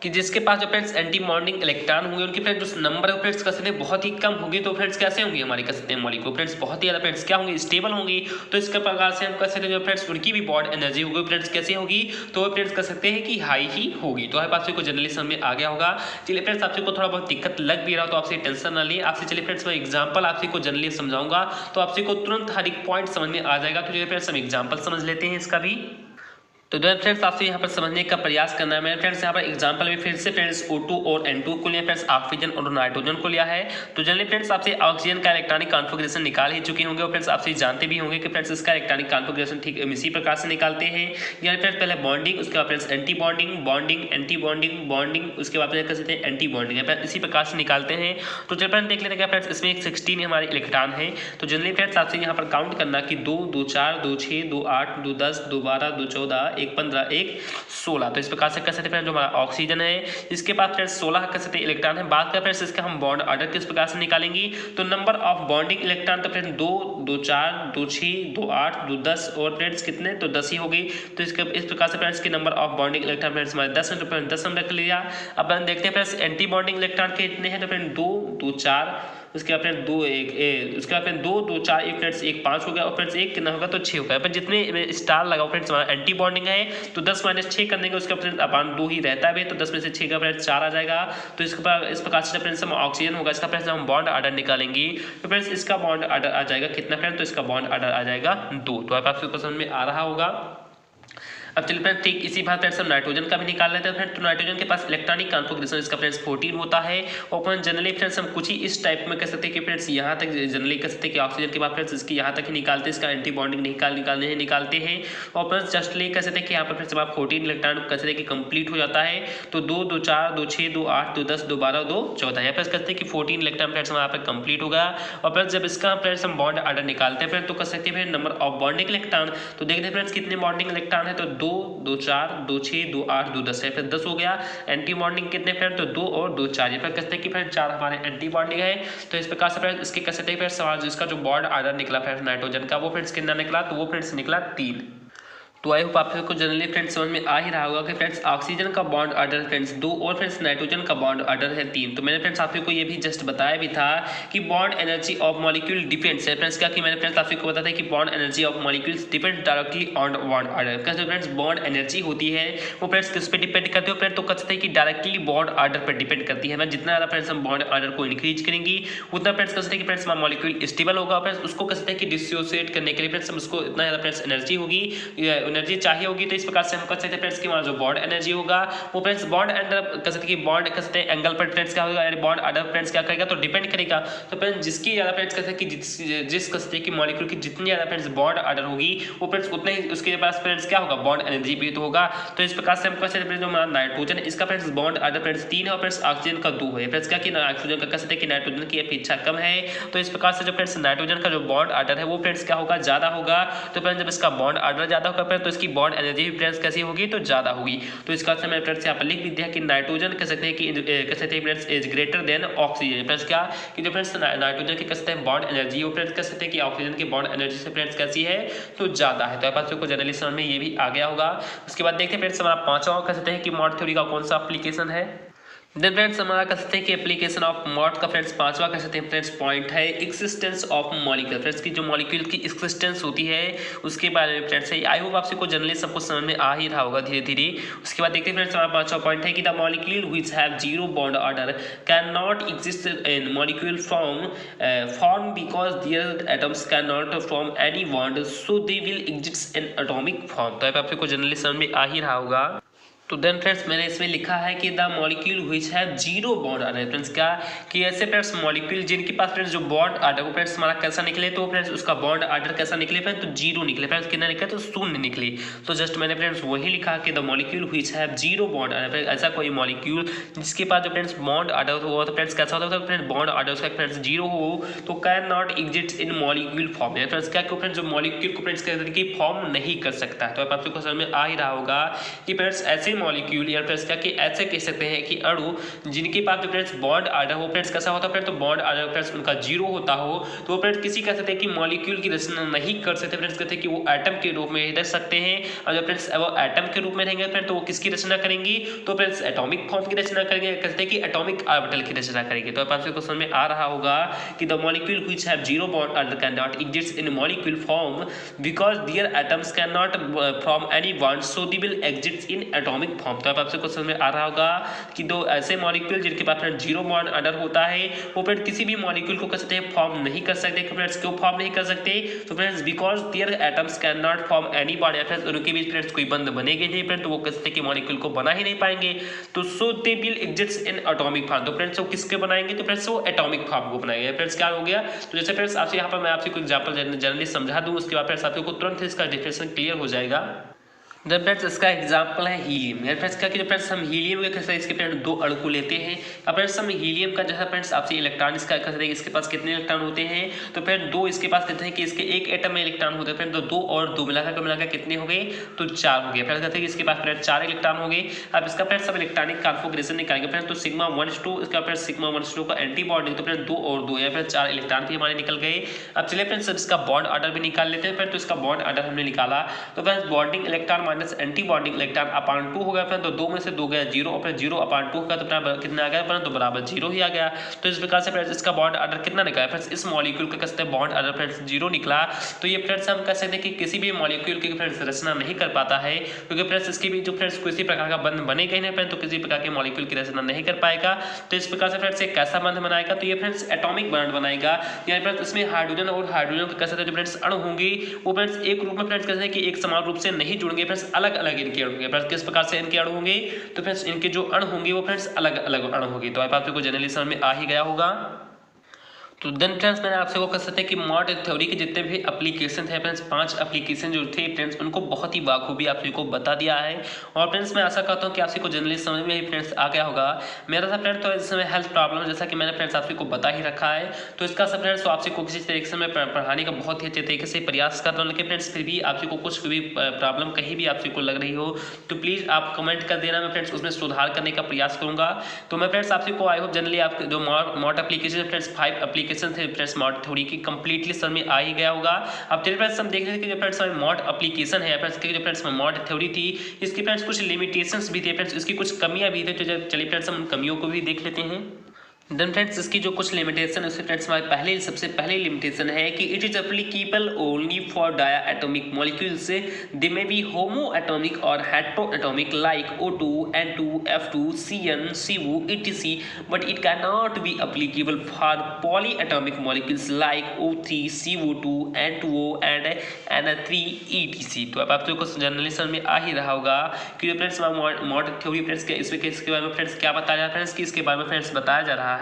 कि जिसके पास जो फ्रेंड्स एंटी बॉन्डिंग इलेक्ट्रॉन होंगे उनकी फ्रेंड्स जो नंबर है फ्रेंड्स कह सकते हैं बहुत ही कम होगी तो फ्रेंड्स कैसे होंगी हमारी कह सकते हैं मॉलिक्यूल फ्रेंड्स बहुत ही ज़्यादा फ्रेंड्स क्या होंगी स्टेबल होंगी। तो इसके प्रकार से हम कह सकते हैं जो फ्रेंड्स उनकी भी बॉन्ड एनर्जी होगी फ्रेंड्स कैसे होगी तो फ्रेंड्स कह सकते हैं कि हाई ही होगी। तो आप सभी को जनरली समझ में आ गया होगा। चलिए फ्रेंड्स आप सभी को थोड़ा बहुत दिक्कत लग भी रहा हो तो आपसे टेंशन ना लिए आपसे चलिए फ्रेंड्स मैं एग्जाम्पल आप सभी को जनरली समझाऊंगा तो आप सभी को तुरंत हर एक पॉइंट समझ में आ जाएगा। तो चलिए फ्रेंड्स हम एग्जाम्पल समझ लेते हैं इसका भी। तो दोनों फ्रेंड्स आपसे यहाँ पर समझने का प्रयास करना है। मैंने फ्रेंड्स यहाँ पर एग्जांपल में फिर से फ्रेंड्स O2 और N2 को लिया फ्रेंड्स ऑक्सीजन और नाइट्रोजन को लिया है। तो जनरली फ्रेंड्स आपसे ऑक्सीजन का इलेक्ट्रॉनिक कॉन्फ़िगरेशन निकाल ही चुके होंगे और फ्रेंड्स आपसे जानते भी होंगे कि फ्रेंड्स इसका इलेक्ट्रॉनिक कॉन्फ़िगरेशन ठीक इसी प्रकार से निकालते हैं। यानी फ्रेंड्स पहले बॉन्डिंग उसके बाद friends anti bonding bonding anti bonding bonding उसके बाद कर सकते हैं एंटी बॉन्डिंग इसी प्रकार से निकालते हैं। तो चलिए फ्रेंड्स देख लेते हैं फ्रेंड्स इसमें 16 हमारे इलेक्ट्रॉन है। तो जनरली फ्रेंड्स आपसे यहाँ पर काउंट करना कि 2 2 4 2 6 2 8 2 10 2 12 2 14 1 15 1 16। तो इस प्रकार से कह सकते हैं जो हमारा ऑक्सीजन है इसके पास फ्रेंड्स 16 कह सकते हैं इलेक्ट्रॉन है। बात करें फ्रेंड्स इसका हम बॉन्ड ऑर्डर किस प्रकार से निकालेंगे तो नंबर ऑफ बॉन्डिंग इलेक्ट्रॉन तो फ्रेंड्स 2 2 4 2 6 2 8 2 10 और फ्रेंड्स कितने तो 10 ही हो गई। तो इसके इस प्रकार से फ्रेंड्स के number of bonding electron friends हमारे 10 है तो फ्रेंड्स 10 हम रख लिया। अब हम देखते हैं फ्रेंड्स एंटी बॉन्डिंग इलेक्ट्रॉन कितने हैं तो फ्रेंड्स 2 2 4 उसके बाद फ्रेंड्स 2 1 उसके बाद फ्रेंड्स 2 2 4 1 फ्रेंड्स 1 5 हो गया और फ्रेंड्स 1 कितना होगा तो 6 होगा। पर जितने स्टार लगाओ फ्रेंड्स हमारा एंटी बॉन्डिंग है तो 10 - 6 करने के उसका फ्रेंड्स अपान 2 ही रहता है तो 10 में से 6 का फ्रेंड्स 4 आ जाएगा। तो इस प्रकार से फ्रेंड्स हम ऑक्सीजन होगा इसका फ्रेंड्स हम बॉन्ड ऑर्डर निकालेंगे तो फ्रेंड्स इसका बॉन्ड ऑर्डर आ जाएगा कितना फ्रेंड्स तो इसका बॉन्ड ऑर्डर आ जाएगा 2। तो आप सबको समझ में आ रहा होगा। अब चलिए फ्रेंड्स ठीक इसी बात फ्रेंड्स हम नाइट्रोजन का भी निकाल लेते हैं फ्रेंड्स। तो नाइट्रोजन के पास इलेक्ट्रॉनिक कॉन्फ़िगरेशन इसका फ्रेंड्स 14 होता है। और जनरली फ्रेंड्स हम कुछ ही इस टाइप में कह सकते हैं कि फ्रेंड्स यहाँ तक जनरली कह सकते हैं कि ऑक्सीजन के बाद फ्रेंड्स इसकी यहाँ तक ही निकालते हैं, इसका एंटी बॉन्डिंग निकालते हैं। और फ्रेंड्स जस्टली कह सकते हैं कि यहाँ पर फ्रेंड्स आप 14 इलेक्ट्रॉन कह सकते हैं कि कंप्लीट हो जाता है। तो 2 2 4 2 6 2 8 2 10 2 12 2 14 यहाँ पर कहते हैं कि 14 इलेक्ट्रॉन फ्रेंड्स यहाँ पर कंप्लीट होगा। और फ्रेंड्स जब इसका फ्रेंड्स हम बॉन्ड ऑर्डर निकालते हैं फ्रेंड्स तो कह सकते हैं नंबर ऑफ बॉन्डिंग इलेक्ट्रॉन। तो देखते हैं फ्रेंड्स कितने बॉन्डिंग इलेक्ट्रॉन है, तो 2 2 4 2 6 2 8 2 10 है, फिर 10 हो गया। एंटी बॉन्डिंग कितने फ्रेंड, तो 2 और 2 4, ये फिर कहते हैं कि फ्रेंड 4 हमारे एंटी बॉन्डिंग है। तो इस प्रकार से फ्रेंड इसके कह सकते हैं फ्रेंड्स सवाल इसका जो बॉन्ड ऑर्डर निकला फ्रेंड्स नाइट्रोजन का वो फ्रेंड्स कितना निकला, तो वो फ्रेंड्स निकला 3। तो आई होप आप सबको जनरली फ्रेंड्स समझ में आ ही रहा होगा कि फ्रेंड्स ऑक्सीजन का बॉन्ड ऑर्डर फ्रेंड्स 2 और फ्रेंड्स नाइट्रोजन का बॉन्ड ऑर्डर है 3। तो मैंने फ्रेंड्स आप सबको ये भी जस्ट बताया भी था कि bond energy of molecule depends है फ्रेंड्स क्या कि मैंने फ्रेंड्स आप सबको बताया था कि bond energy of molecules depend directly on bond order. कैसे फ्रेंड्स बॉन्ड एनर्जी होती है वो फ्रेंड्स किस पे डिपेंड करते हो फ्रेंड, तो कह सकते हैं कि डायरेक्टली बॉन्ड ऑर्डर पर डिपेंड करती है। जितना ज़्यादा फ्रेंड्स हम बॉन्ड ऑर्डर को इंक्रीज करेंगे उतना फ्रेंड्स कह सकते हैं कि फ्रेंड्स मॉलिक्यूल स्टेबल होगा। फ्रेंड्स उसको कह सकते हैं कि डिसोसिएट करने के लिए फ्रेंड्स हम उसको इतना ज़्यादा फ्रेंड्स एनर्जी होगी, एनर्जी चाहिए होगी। तो इस प्रकार से हम कह सकते हैं फ्रेंड्स कि वहाँ जो बॉन्ड एनर्जी होगा वो फ्रेंड्स बॉन्ड एंगल कह सकते हैं कि बॉन्ड कह सकते हैं एंगल पर फ्रेंड्स क्या होगा, यानी बॉन्ड ऑर्डर फ्रेंड्स क्या करेगा तो डिपेंड करेगा। तो फ्रेंड्स जिसकी ज़्यादा फ्रेंड्स कहते हैं कि जिस कह सकते हैं कि मॉलिक्यूल की जितनी ज़्यादा फ्रेंड्स बॉन्ड ऑर्डर होगी वो फ्रेंड्स उतने ही उसके पास फ्रेंड्स क्या होगा, बॉन्ड एनर्जी भी तो होगा। तो इस प्रकार से हम कह सकते हैं जो हमारा नाइट्रोजन इसका फ्रेंड्स बॉन्ड ऑर्डर फ्रेंड्स 3 है और फ्रेंड्स ऑक्सीजन का 2 है। फ्रेंड्स क्या कि नाइट्रोजन का कह सकते हैं कि नाइट्रोजन की अपेक्षा कम है। तो इस प्रकार से जो फ्रेंड्स नाइट्रोजन का जो बॉन्ड ऑर्डर है वो फ्रेंड्स क्या होगा, ज़्यादा होगा। तो फ्रेंड्स जब इसका बॉन्ड ऑर्डर ज़्यादा होगा फ्रेंड्स तो इसकी बॉन्ड एनर्जी भी फ्रेंड्स कैसी होगी, तो ज़्यादा होगी। तो इसका से मैंने फ्रेंड्स यहाँ पर लिख भी दिया कि नाइट्रोजन कह सकते हैं कि कह सकते हैं friends is greater than oxygen. Friends क्या कि जो फ्रेंड्स नाइट्रोजन की कह सकते हैं बॉन्ड एनर्जी वो फ्रेंड्स कह सकते हैं कि ऑक्सीजन की बॉन्ड एनर्जी से फ्रेंड्स कैसी है, तो ज़्यादा है। तो आप सबको जनरली समझ में ये भी आ गया होगा। उसके बाद देखते हैं फ्रेंड्स हमारा 5वां कह सकते हैं कि मॉड थ्योरी का कौन सा एप्लीकेशन है। देन फ्रेंड्स हमारा कह सकते हैं कि एप्लीकेशन ऑफ मॉड का फ्रेंड्स 5वां कह सकते हैं फ्रेंड्स पॉइंट है एक्सिस्टेंस ऑफ मॉलिक्यूल। फ्रेंड्स की जो मॉलिक्यूल की एक्सिस्टेंस होती है उसके बारे में फ्रेंड्स है। आई होप आप सबको जनरली सबको समझ में आ ही रहा होगा धीरे धीरे। उसके बाद देखते हैं फ्रेंड्स हमारा 5वां पॉइंट है कि the molecule which have zero bond order can not exist in molecule form because their atoms can not form any bond so they will exist in atomic form. तो आप सबको जनरली समझ में आ ही रहा होगा। तो देन फ्रेंड्स मैंने इसमें लिखा है कि the molecule which have zero bond order. Friends क्या कि ऐसे फ्रेंड्स मॉलिक्यूल जिनके पास फ्रेंड्स जो बॉन्ड ऑर्डर वो फ्रेंड्स हमारा कैसा निकले, तो फ्रेंड्स उसका बॉन्ड ऑर्डर कैसा निकले फ्रेंड्स, तो जीरो निकले। फ्रेंड्स कितना निकले, तो शून्य निकले। तो जस्ट मैंने फ्रेंड्स वही लिखा कि the molecule which have zero bond order. ऐसा कोई मॉलिक्यूल जिसके पास जो फ्रेंड्स बॉन्ड ऑर्डर हो तो फ्रेंड्स कैसा होता है, फ्रेंड्स बॉन्ड ऑर्डर उसका फ्रेंड्स जीरो हो तो can not exist in molecule form. Friends क्या कि फ्रेंड्स जो मॉलिक्यूल को फ्रेंड्स कहते हैं कि फॉर्म नहीं कर सकता है। तो आप सबको समझ में आ ही रहा होगा कि फ्रेंड्स ऐसे मॉलिक्यूल या फ्रेंड्स क्या कि ऐसे कह सकते हैं कि अणु जिनके पास जो फ्रेंड्स बॉन्ड ऑर्डर हो फ्रेंड्स कैसा होता है फ्रेंड्स, तो बॉन्ड ऑर्डर फ्रेंड्स उनका जीरो होता हो तो फ्रेंड्स किसी कह सकते हैं कि मॉलिक्यूल की रचना नहीं कर सकते। फ्रेंड्स कहते हैं कि वो एटम के रूप में रह सकते हैं और जब फ्रेंड्स वो एटम के रूप में रहेंगे फ्रेंड्स तो वो किसकी रचना करेंगी, तो फ्रेंड्स एटॉमिक फॉर्म की रचना करेंगे, कहते हैं कि एटॉमिक ऑर्बिटल की रचना करेंगे। तो आप सबको समझ में आ रहा होगा कि the molecule which have zero bond order can not exist in molecule form because their atoms can not form any bond so they will exist in atomic form. तो आप सबको समझ में आ रहा होगा कि दो ऐसे मॉलिक्यूल जिनके पास फ्रेंड जीरो बॉन्ड ऑर्डर होता है वो फ्रेंड किसी भी मॉलिक्यूल को कह सकते हैं फॉर्म नहीं कर सकते। फ्रेंड्स क्यों फॉर्म नहीं कर सकते, तो friends because their atoms can not form any bond. या फ्रेंड्स उनके बीच फ्रेंड्स कोई बंध बनेंगे नहीं फ्रेंड, तो वो कह सकते हैं कि मॉलिक्यूल को बना ही नहीं पाएंगे। तो so they will exist in atomic form. तो फ्रेंड्स वो किसके बनाएंगे, तो फ्रेंड्स वो एटॉमिक फॉर्म को बनाएंगे। फ्रेंड्स क्या हो गया, तो जैसे फ्रेंड्स आपसे यहाँ पर मैं आपसे कुछ एग्जांपल जनरली समझा दूं उसके बाद फ्रेंड्स आपको तुरंत इसका डेफिनेशन क्लियर हो जाएगा। जब फ्रेंड्स इसका एग्जाम्पल है हीलियम। यार फ्रेंड्स क्या कि फ्रेंड्स हम हीलियम के कैसे इसके फ्रेंड 2 अणु को लेते हैं। अब फ्रेंड्स हम हीलियम का जैसा फ्रेंड्स आपसे इलेक्ट्रॉन इसका कहते हैं इसके पास कितने इलेक्ट्रॉन होते हैं, तो फ्रेंड 2 इसके पास कहते हैं कि इसके एक एटम में इलेक्ट्रॉन होते हैं फ्रेंड, तो 2 और 2 मिलाकर कितने हो गए, तो 4 हो गए। फ्रेंड्स कहते हैं कि इसके पास फ्रेंड 4 इलेक्ट्रॉन हो गए। अब इसका फ्रेंड्स सब इलेक्ट्रॉनिक कॉन्फिगरेशन निकालेंगे फ्रेंड, तो सिग्मा 1s2 इसका फ्रेंड सिग्मा 1s2 का एंटी बॉन्डिंग, तो फ्रेंड 2 और 2 या फिर 4 इलेक्ट्रॉन भी हमारे निकल गए। अब चलिए फ्रेंड्स इसका बॉन्ड ऑर्डर भी निकाल लेते हैं फ्रेंड। तो इसका बॉन्ड ऑर्डर हमने निकाला तो friends bonding electron minus anti bonding electron upon 2 हो गया फ्रेंड, तो 2 में से 2 गया 0 और फिर 0 अपान 2 का तो कितना आ गया फ्रेंड, तो बराबर 0 ही आ गया। तो इस प्रकार से फ्रेंड्स इसका बॉन्ड ऑर्डर कितना निकला फ्रेंड्स, इस मॉलिक्यूल का कहते हैं बॉन्ड ऑर्डर फ्रेंड्स 0 निकला। तो ये फ्रेंड्स हम कह सकते हैं कि किसी भी मॉलिक्यूल की फ्रेंड्स रचना नहीं कर पाता है क्योंकि फ्रेंड्स इसकी भी जो फ्रेंड्स किसी प्रकार का बंध बनेगा ही नहीं फ्रेंड, तो किसी प्रकार के मॉलिक्यूल की रचना नहीं कर पाएगा। तो इस प्रकार से फ्रेंड्स एक कैसा बंध बनाएगा, तो ये फ्रेंड्स एटॉमिक बॉन्ड बनाएगा। यानी फ्रेंड्स इसमें हाइड्रोजन और हाइड्रोजन के कह सकते हैं जो फ्रेंड्स अणु होंगे वो फ्रेंड्स एक रूप में फ्रेंड्स कहते हैं कि एक समान रूप से नहीं जुड़ेंगे फ्रेंड्स, फ्रेंड्स अलग अलग इनके अणु होंगे। फ्रेंड्स किस प्रकार से इनके अणु होंगे, तो फ्रेंड्स इनके जो अणु होंगे वो फ्रेंड्स अलग अलग अणु होंगे। तो आप आपको जनरली समझ में आ ही गया होगा। तो देन फ्रेंड्स मैंने आपसे वो कह सकते हैं कि मॉड थ्योरी के जितने भी एप्लीकेशन थे फ्रेंड्स, 5 एप्लीकेशन जो थे फ्रेंड्स उनको बहुत ही बाखूबी आप सभी को बता दिया है। और फ्रेंड्स मैं आशा करता हूँ कि आप सभी को जनरली समझ में ही फ्रेंड्स आ गया होगा। मेरा सा फ्रेंड तो इस समय हेल्थ प्रॉब्लम जैसा कि मैंने फ्रेंड्स आप सभी को बता ही रखा है, तो इसका सब फ्रेंड्स तो आप सभी को किसी तरीके से मैं पढ़ाने का बहुत ही अच्छे तरीके से प्रयास कर रहा हूँ। लेकिन फ्रेंड्स फिर भी आप सभी को कुछ भी प्रॉब्लम कहीं भी आप सभी को लग रही हो तो प्लीज़ आप कमेंट कर देना, मैं फ्रेंड्स उसमें सुधार करने का प्रयास करूँगा। तो मैं फ्रेंड्स आप सभी को आई होप जनरली आप जो मॉड एप्लीकेशन फ्रेंड्स 5 एप्लीकेशन थे फ्रेंड्स मॉड थ्योरी की कंप्लीटली समझ में आ ही गया होगा। अब चलिए फ्रेंड्स हम देख रहे थे कि जो फ्रेंड्स मॉड एप्लीकेशन है फ्रेंड्स की जो फ्रेंड्स मॉड थ्योरी थी इसकी फ्रेंड्स कुछ लिमिटेशंस भी थे फ्रेंड्स, इसकी कुछ कमियां भी थी। तो चलिए फ्रेंड्स हम कमियों को भी देख लेते हैं। देन फ्रेंड्स इसकी जो कुछ लिमिटेशन है उससे फ्रेंड्स हमारे सबसे पहले लिमिटेशन है कि it is applicable only for diatomic molecules, they may be homo atomic और hetero atomic like O2, N2, F2, CN, CO, etc, but it can not be applicable for poly atomic molecules like O3, CO2, N2O and N3, etc। तो अब आप लोगों को generally समझ में आ ही रहा होगा कि फ्रेंड्स मॉड थ्योरी फ्रेंड्स इसके बारे में फ्रेंड्स क्या बताया जा रहा है फ्रेंड्स कि इसके बारे में फ्रेंड्स बताया जा रहा है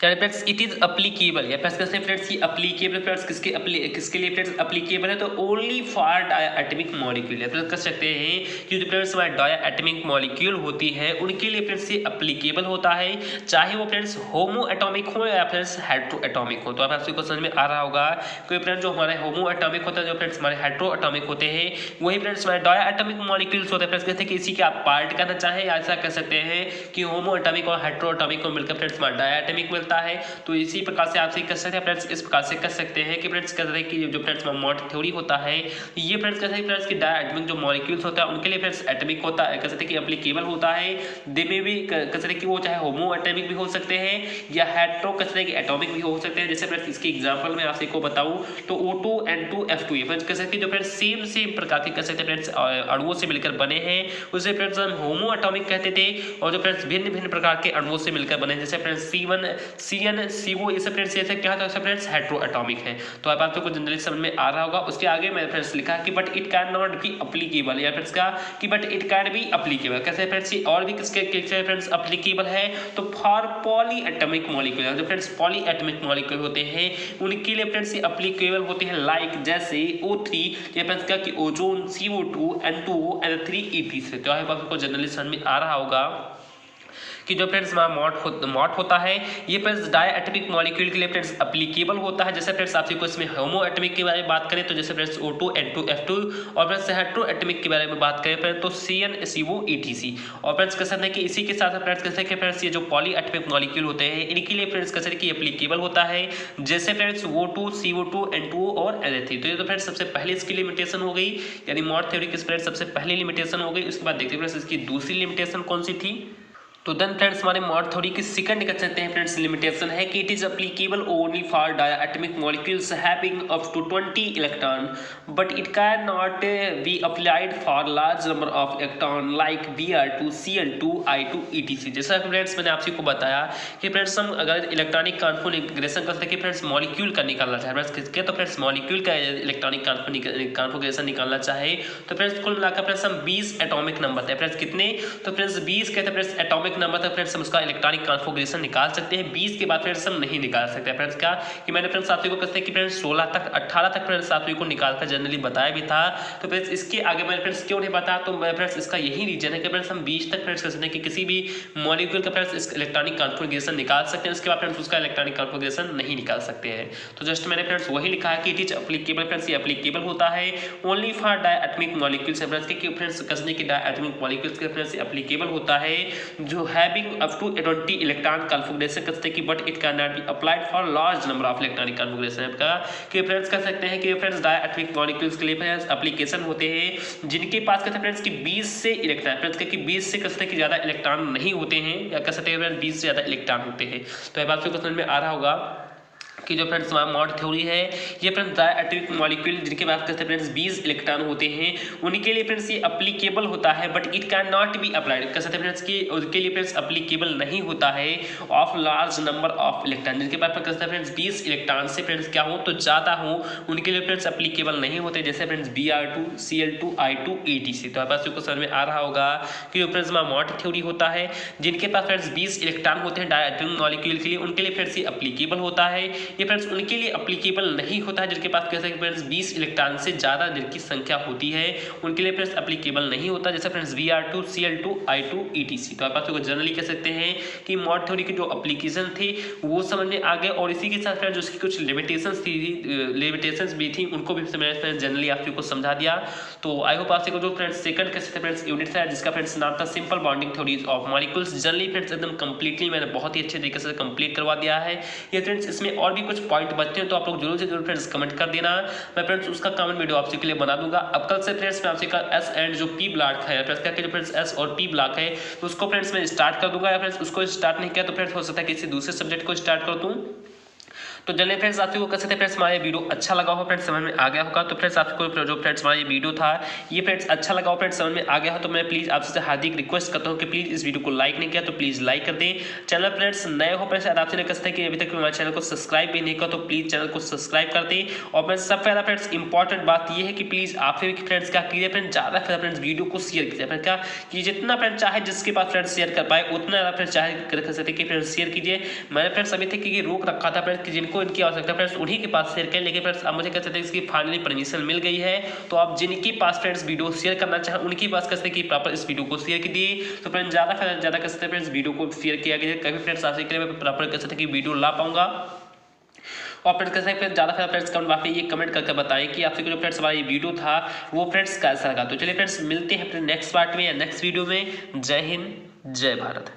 क्या फ्रेंड्स इट इज एप्लीकेबल या फ्रेंड्स ये एप्लीकेबल फ्रेंड्स किसके लिए फ्रेंड्स एप्लीकेबल है, तो only for diatomic molecule friends कह सकते हैं कि जो फ्रेंड्स डायटोमिक मॉलिक्यूल होती है उनके लिए फ्रेंड्स ये एप्लीकेबल होता है, चाहे वो फ्रेंड्स होमो एटॉमिक हो या फ्रेंड्स हेट्रो एटॉमिक हो। तो आप सबको समझ में आ रहा होगा कि फ्रेंड्स जो हमारे होमो एटॉमिक होता है, जो फ्रेंड्स हमारे हेट्रो एटॉमिक होते हैं वही फ्रेंड्स हमारे डायटोमिक मॉलिक्यूल्स होते हैं। फ्रेंड्स कहते हैं कि इसी के आप पार्ट करना चाहें या ऐसा कह सकते हैं कि होमो एटॉमिक और हेट्रो एटॉमिक को मिलकर फ्रेंड्स हमारा डायटोमिक मिलता है। तो इसी प्रकार से आपसे कह सकते हैं फ्रेंड्स, इस प्रकार से कह सकते हैं कि फ्रेंड्स कहते हैं कि जो फ्रेंड्स मॉड थ्योरी होता है ये फ्रेंड्स कहते हैं फ्रेंड्स कि डायटोमिक जो मॉलिक्यूल्स होता है उनके लिए फ्रेंड्स एटॉमिक होता है, कह सकते हैं कि एप्लीकेबल होता है। दे में भी कह सकते हैं कि वो चाहे होमो एटॉमिक भी हो सकते हैं या हेट्रो कह सकते हैं कि एटॉमिक भी हो सकते हैं। जैसे फ्रेंड्स इसकी एग्जांपल मैं आपसे को बताऊं तो O2, N2, F2 ये फ्रेंड्स कह सकते हैं जो फ्रेंड्स सेम प्रकार के कह सकते हैं फ्रेंड्स अणुओं से मिलकर बने हैं उसे फ्रेंड्स हम होमो एटॉमिक कहते थे। और जो फ्रेंड्स भिन्न प्रकार के अणुओं से मिलकर बने जैसे फ्रेंड्स C1, CN, CO ये सब फ्रेंड्स ऐसे क्या था फ्रेंड्स हेट्रो एटॉमिक है। तो अब आप लोगों को जनरली समझ में आ रहा होगा। उसके आगे मैंने फ्रेंड्स लिखा कि but it can not be applicable या फ्रेंड्स का कि but it can be applicable कैसे फ्रेंड्स और भी किसके फ्रेंड्स एप्लीकेबल है, तो फॉर पॉली एटॉमिक मॉलिक्यूल जो फ्रेंड्स पॉली एटॉमिक मॉलिक्यूल होते हैं उनके लिए फ्रेंड्स एप्लीकेबल होते हैं लाइक जैसे O3 या फ्रेंड्स का कि ozone, CO2, N2O, N3, etc। तो आपको जनरली समझ में आ रहा होगा कि जो फ्रेंड्स मॉड होता है ये फ्रेंड्स डायटोमिक मॉलिक्यूल के लिए फ्रेंड्स एप्लीकेबल होता है। जैसे फ्रेंड्स आपको इसमें होमो एटॉमिक के बारे में बात करें तो जैसे फ्रेंड्स O2, N2, F2 और फ्रेंड्स हेट्रो एटॉमिक के बारे में बात करें फ्रेंड्स तो CN, CO, etc। और फ्रेंड्स कह सकते हैं कि इसी के साथ फ्रेंड्स कह सकते हैं कि फ्रेंड्स ये जो पॉली एटॉमिक मॉलिक्यूल होते हैं इनके लिए फ्रेंड्स कह सकते हैं कि एप्लीकेबल होता है जैसे फ्रेंड्स O2, CO2, N2O और N3। तो ये तो फ्रेंड्स सबसे पहले इसकी लिमिटेशन हो गई, यानी मॉड थ्योरी की फ्रेंड्स सबसे पहली लिमिटेशन हो गई। उसके बाद देखते हैं फ्रेंड्स इसकी दूसरी लिमिटेशन कौन सी थी। तो देन फ्रेंड्स हमारे मॉड थ्योरी की सेकंड कह सकते हैं फ्रेंड्स लिमिटेशन है कि it is applicable only for diatomic molecules having up to 20 electron but it can not be applied for large number of electron like Br2, Cl2, I2, etc। जैसा friends मैंने आपसे को बताया कि फ्रेंड्स हम अगर इलेक्ट्रॉनिक कॉन्फ़िगरेशन कर सकते फ्रेंड्स मॉलिक्यूल का निकालना चाहे फ्रेंड्स किसके, तो फ्रेंड्स मॉलिक्यूल का इलेक्ट्रॉनिक कॉन्फ़िगरेशन निकालना चाहे तो फ्रेंड्स कुल मिलाकर फ्रेंड्स हम 20 एटॉमिक नंबर थे फ्रेंड्स कितने, तो फ्रेंड्स 20 कहते हैं फ्रेंड्स एटॉमिक नंबर तक फ्रेंड्स हम उसका इलेक्ट्रॉनिक कॉन्फ़िगरेशन निकाल सकते हैं। 20 के बाद फ्रेंड्स हम नहीं निकाल सकते फ्रेंड्स क्या कि मैंने फ्रेंड्स आप को कहते हैं कि फ्रेंड्स 16 तक 18 तक फ्रेंड्स आप को निकालकर जनरली बताया भी था। तो फ्रेंड्स इसके आगे मैंने फ्रेंड्स क्यों नहीं बताया, तो मैं फ्रेंड्स इसका यही रीजन है कि फ्रेंड्स हम 20 तक फ्रेंड्स कर सकते हैं कि किसी भी मॉलिक्यूल का फ्रेंड्स इस इलेक्ट्रॉनिक कॉन्फ़िगरेशन निकाल सकते हैं, उसके बाद फ्रेंड्स उसका इलेक्ट्रॉनिक कॉन्फ़िगरेशन नहीं निकाल सकते हैं। तो जस्ट मैंने फ्रेंड्स वही लिखा है कि इट इज एप्लीकेबल फ्रेंड्स ये एप्लीकेबल होता है only for diatomic molecules friends के फ्रेंड्स कसने की डायटोमिक मॉलिक्यूल्स के फ्रेंड्स एप्लीकेबल होता है जो having up to 20 electron configuration कर सकते हैं कि but it can not be applied for large number of electronic configuration का कि फ्रेंड्स कह सकते हैं कि फ्रेंड्स डायटोमिक मॉलिक्यूल्स के लिए फ्रेंड्स एप्लीकेशन होते हैं जिनके पास कहते हैं फ्रेंड्स कि 20 से इलेक्ट्रॉन फ्रेंड्स के 20 से कह सकते हैं कि ज़्यादा इलेक्ट्रॉन नहीं होते हैं या कह सकते हैं 20 से ज़्यादा इलेक्ट्रॉन होते हैं। तो ये बात आपको समझ में आ रहा होगा कि जो फ्रेंड्स मॉड थ्योरी है ये फ्रेंड्स डायएटॉमिक मॉलिक्यूल जिनके पास कैसे फ्रेंड्स 20 इलेक्ट्रॉन होते हैं उनके लिए फ्रेंड्स ये अप्लीकेबल होता है, but it can not be applied कैसे फ्रेंड्स कि उनके लिए फ्रेंड्स अप्लीकेबल नहीं होता है of large number of electron जिनके पास कैसे फ्रेंड्स 20 इलेक्ट्रॉन से फ्रेंड्स क्या हो तो ज़्यादा हो उनके लिए फ्रेंड्स अप्लीकेबल नहीं होते, जैसे friends Br2 Cl2 I2 etc। तो आप आपको समझ में आ रहा होगा कि जो फ्रेंड्स मॉड थ्योरी होता है जिनके पास फ्रेंड्स 20 इलेक्ट्रॉन होते हैं डायएटॉमिक मॉलिक्यूल के लिए उनके लिए फ्रेंड्स ये अप्लीकेबल होता है। ये फ्रेंड्स उनके लिए अप्लीकेबल नहीं होता है जिनके पास कैसे फ्रेंड्स 20 इलेक्ट्रॉन से ज़्यादा की संख्या होती है उनके लिए फ्रेंड्स अप्लीकेबल नहीं होता, जैसे friends Br2 Cl2 I2 etc। तो आप जनरली कह सकते हैं कि मॉड थ्योरी की जो अप्लीकेशन थी वो समझ में आ गए और इसी के साथ फ्रेंड्स उसकी कुछ लिमिटेशंस भी थी उनको भी मैंने जनरली आप सबको समझा दिया। तो आई होप आप सबको जो फ्रेंड्स सेकंड कैसे फ्रेंड्स यूनिट था जिसका फ्रेंड्स नाम था simple bonding theories of molecules, generally friends एकदम कंप्लीटली मैंने बहुत ही अच्छे तरीके से कंप्लीट करवा दिया है। ये फ्रेंड्स इसमें और भी कुछ पॉइंट बचते हैं तो आप लोग जरूर से जरूर फ्रेंड्स कमेंट कर देना, मैं फ्रेंड्स उसका कमेंट वीडियो आपसे के लिए बना दूंगा। अब कल से फ्रेंड्स मैं आपसे का एस एंड जो पी ब्लॉक है फ्रेंड्स क्या फ्रेंड्स एस और पी ब्लॉक है तो उसको फ्रेंड्स मैं स्टार्ट कर दूंगा, या फ्रेंड्स उसको स्टार्ट नहीं किया तो फ्रेंड्स हो सकता है किसी दूसरे सब्जेक्ट को स्टार्ट कर दूं। तो चलिए फ्रेंड्स आप को कैसे थे फ्रेंड्स हमारा ये वीडियो अच्छा लगा हो फ्रेंड्स समझ में आ गया होगा, तो फ्रेंड्स आपको जो फ्रेंड्स हमारा ये वीडियो था ये फ्रेंड्स अच्छा लगा हो फ्रेंड्स समझ में आ गया हो तो मैं प्लीज़ आपसे हार्दिक रिक्वेस्ट करता हूँ कि प्लीज़ इस वीडियो को लाइक नहीं किया तो प्लीज़ लाइक कर दें। चैनल फ्रेंड्स नए हो फ्रेंड्स आपसे नहीं सकते कि अभी तक हमारे चैनल को सब्सक्राइब भी नहीं किया तो प्लीज़ चैनल को सब्सक्राइब कर दें। और फ्रेंड्स सबसे ज़्यादा फ्रेंड्स इंपॉर्टेंट बात ये है कि प्लीज़ आप फ्रेंड्स क्या कीजिए फ्रेंड्स ज़्यादा फ्रेंड्स वीडियो को शेयर कीजिए, फ्रेंड्स क्या कि जितना फ्रेंड्स चाहे जिसके पास फ्रेंड्स शेयर कर पाए उतना ज़्यादा फ्रेंड्स चाहे कर सकते कि फ्रेंड्स शेयर कीजिए। मैंने फ्रेंड्स अभी तक रोक रखा था फ्रेंड्स कि जिनको इनकी आवश्यकता फ्रेंड्स उन्हीं के पास शेयर करें, लेकिन फ्रेंड्स अब मुझे कहते हैं इसकी फाइनली परमिशन मिल गई है तो आप जिनके पास फ्रेंड्स वीडियो शेयर करना चाहें उनके पास कहते हैं कि प्रॉपर इस वीडियो को शेयर कीजिए। तो फ्रेंड्स ज़्यादा कहते हैं फ्रेंड्स वीडियो को शेयर किया गया कभी फ्रेंड्स आपसे के लिए मैं प्रॉपर कह सकते हैं कि वीडियो ला पाऊंगा। और फ्रेंड्स कैसे फ्रेंड्स ज़्यादा फ्रेंड्स कमेंट वहाँ पे ये कमेंट करके बताएं कि आपसे जो फ्रेंड्स हमारा ये वीडियो था वो फ्रेंड्स कैसा लगा। तो चलिए फ्रेंड्स मिलते हैं अपने नेक्स्ट पार्ट में या नेक्स्ट वीडियो में। जय हिंद जय भारत।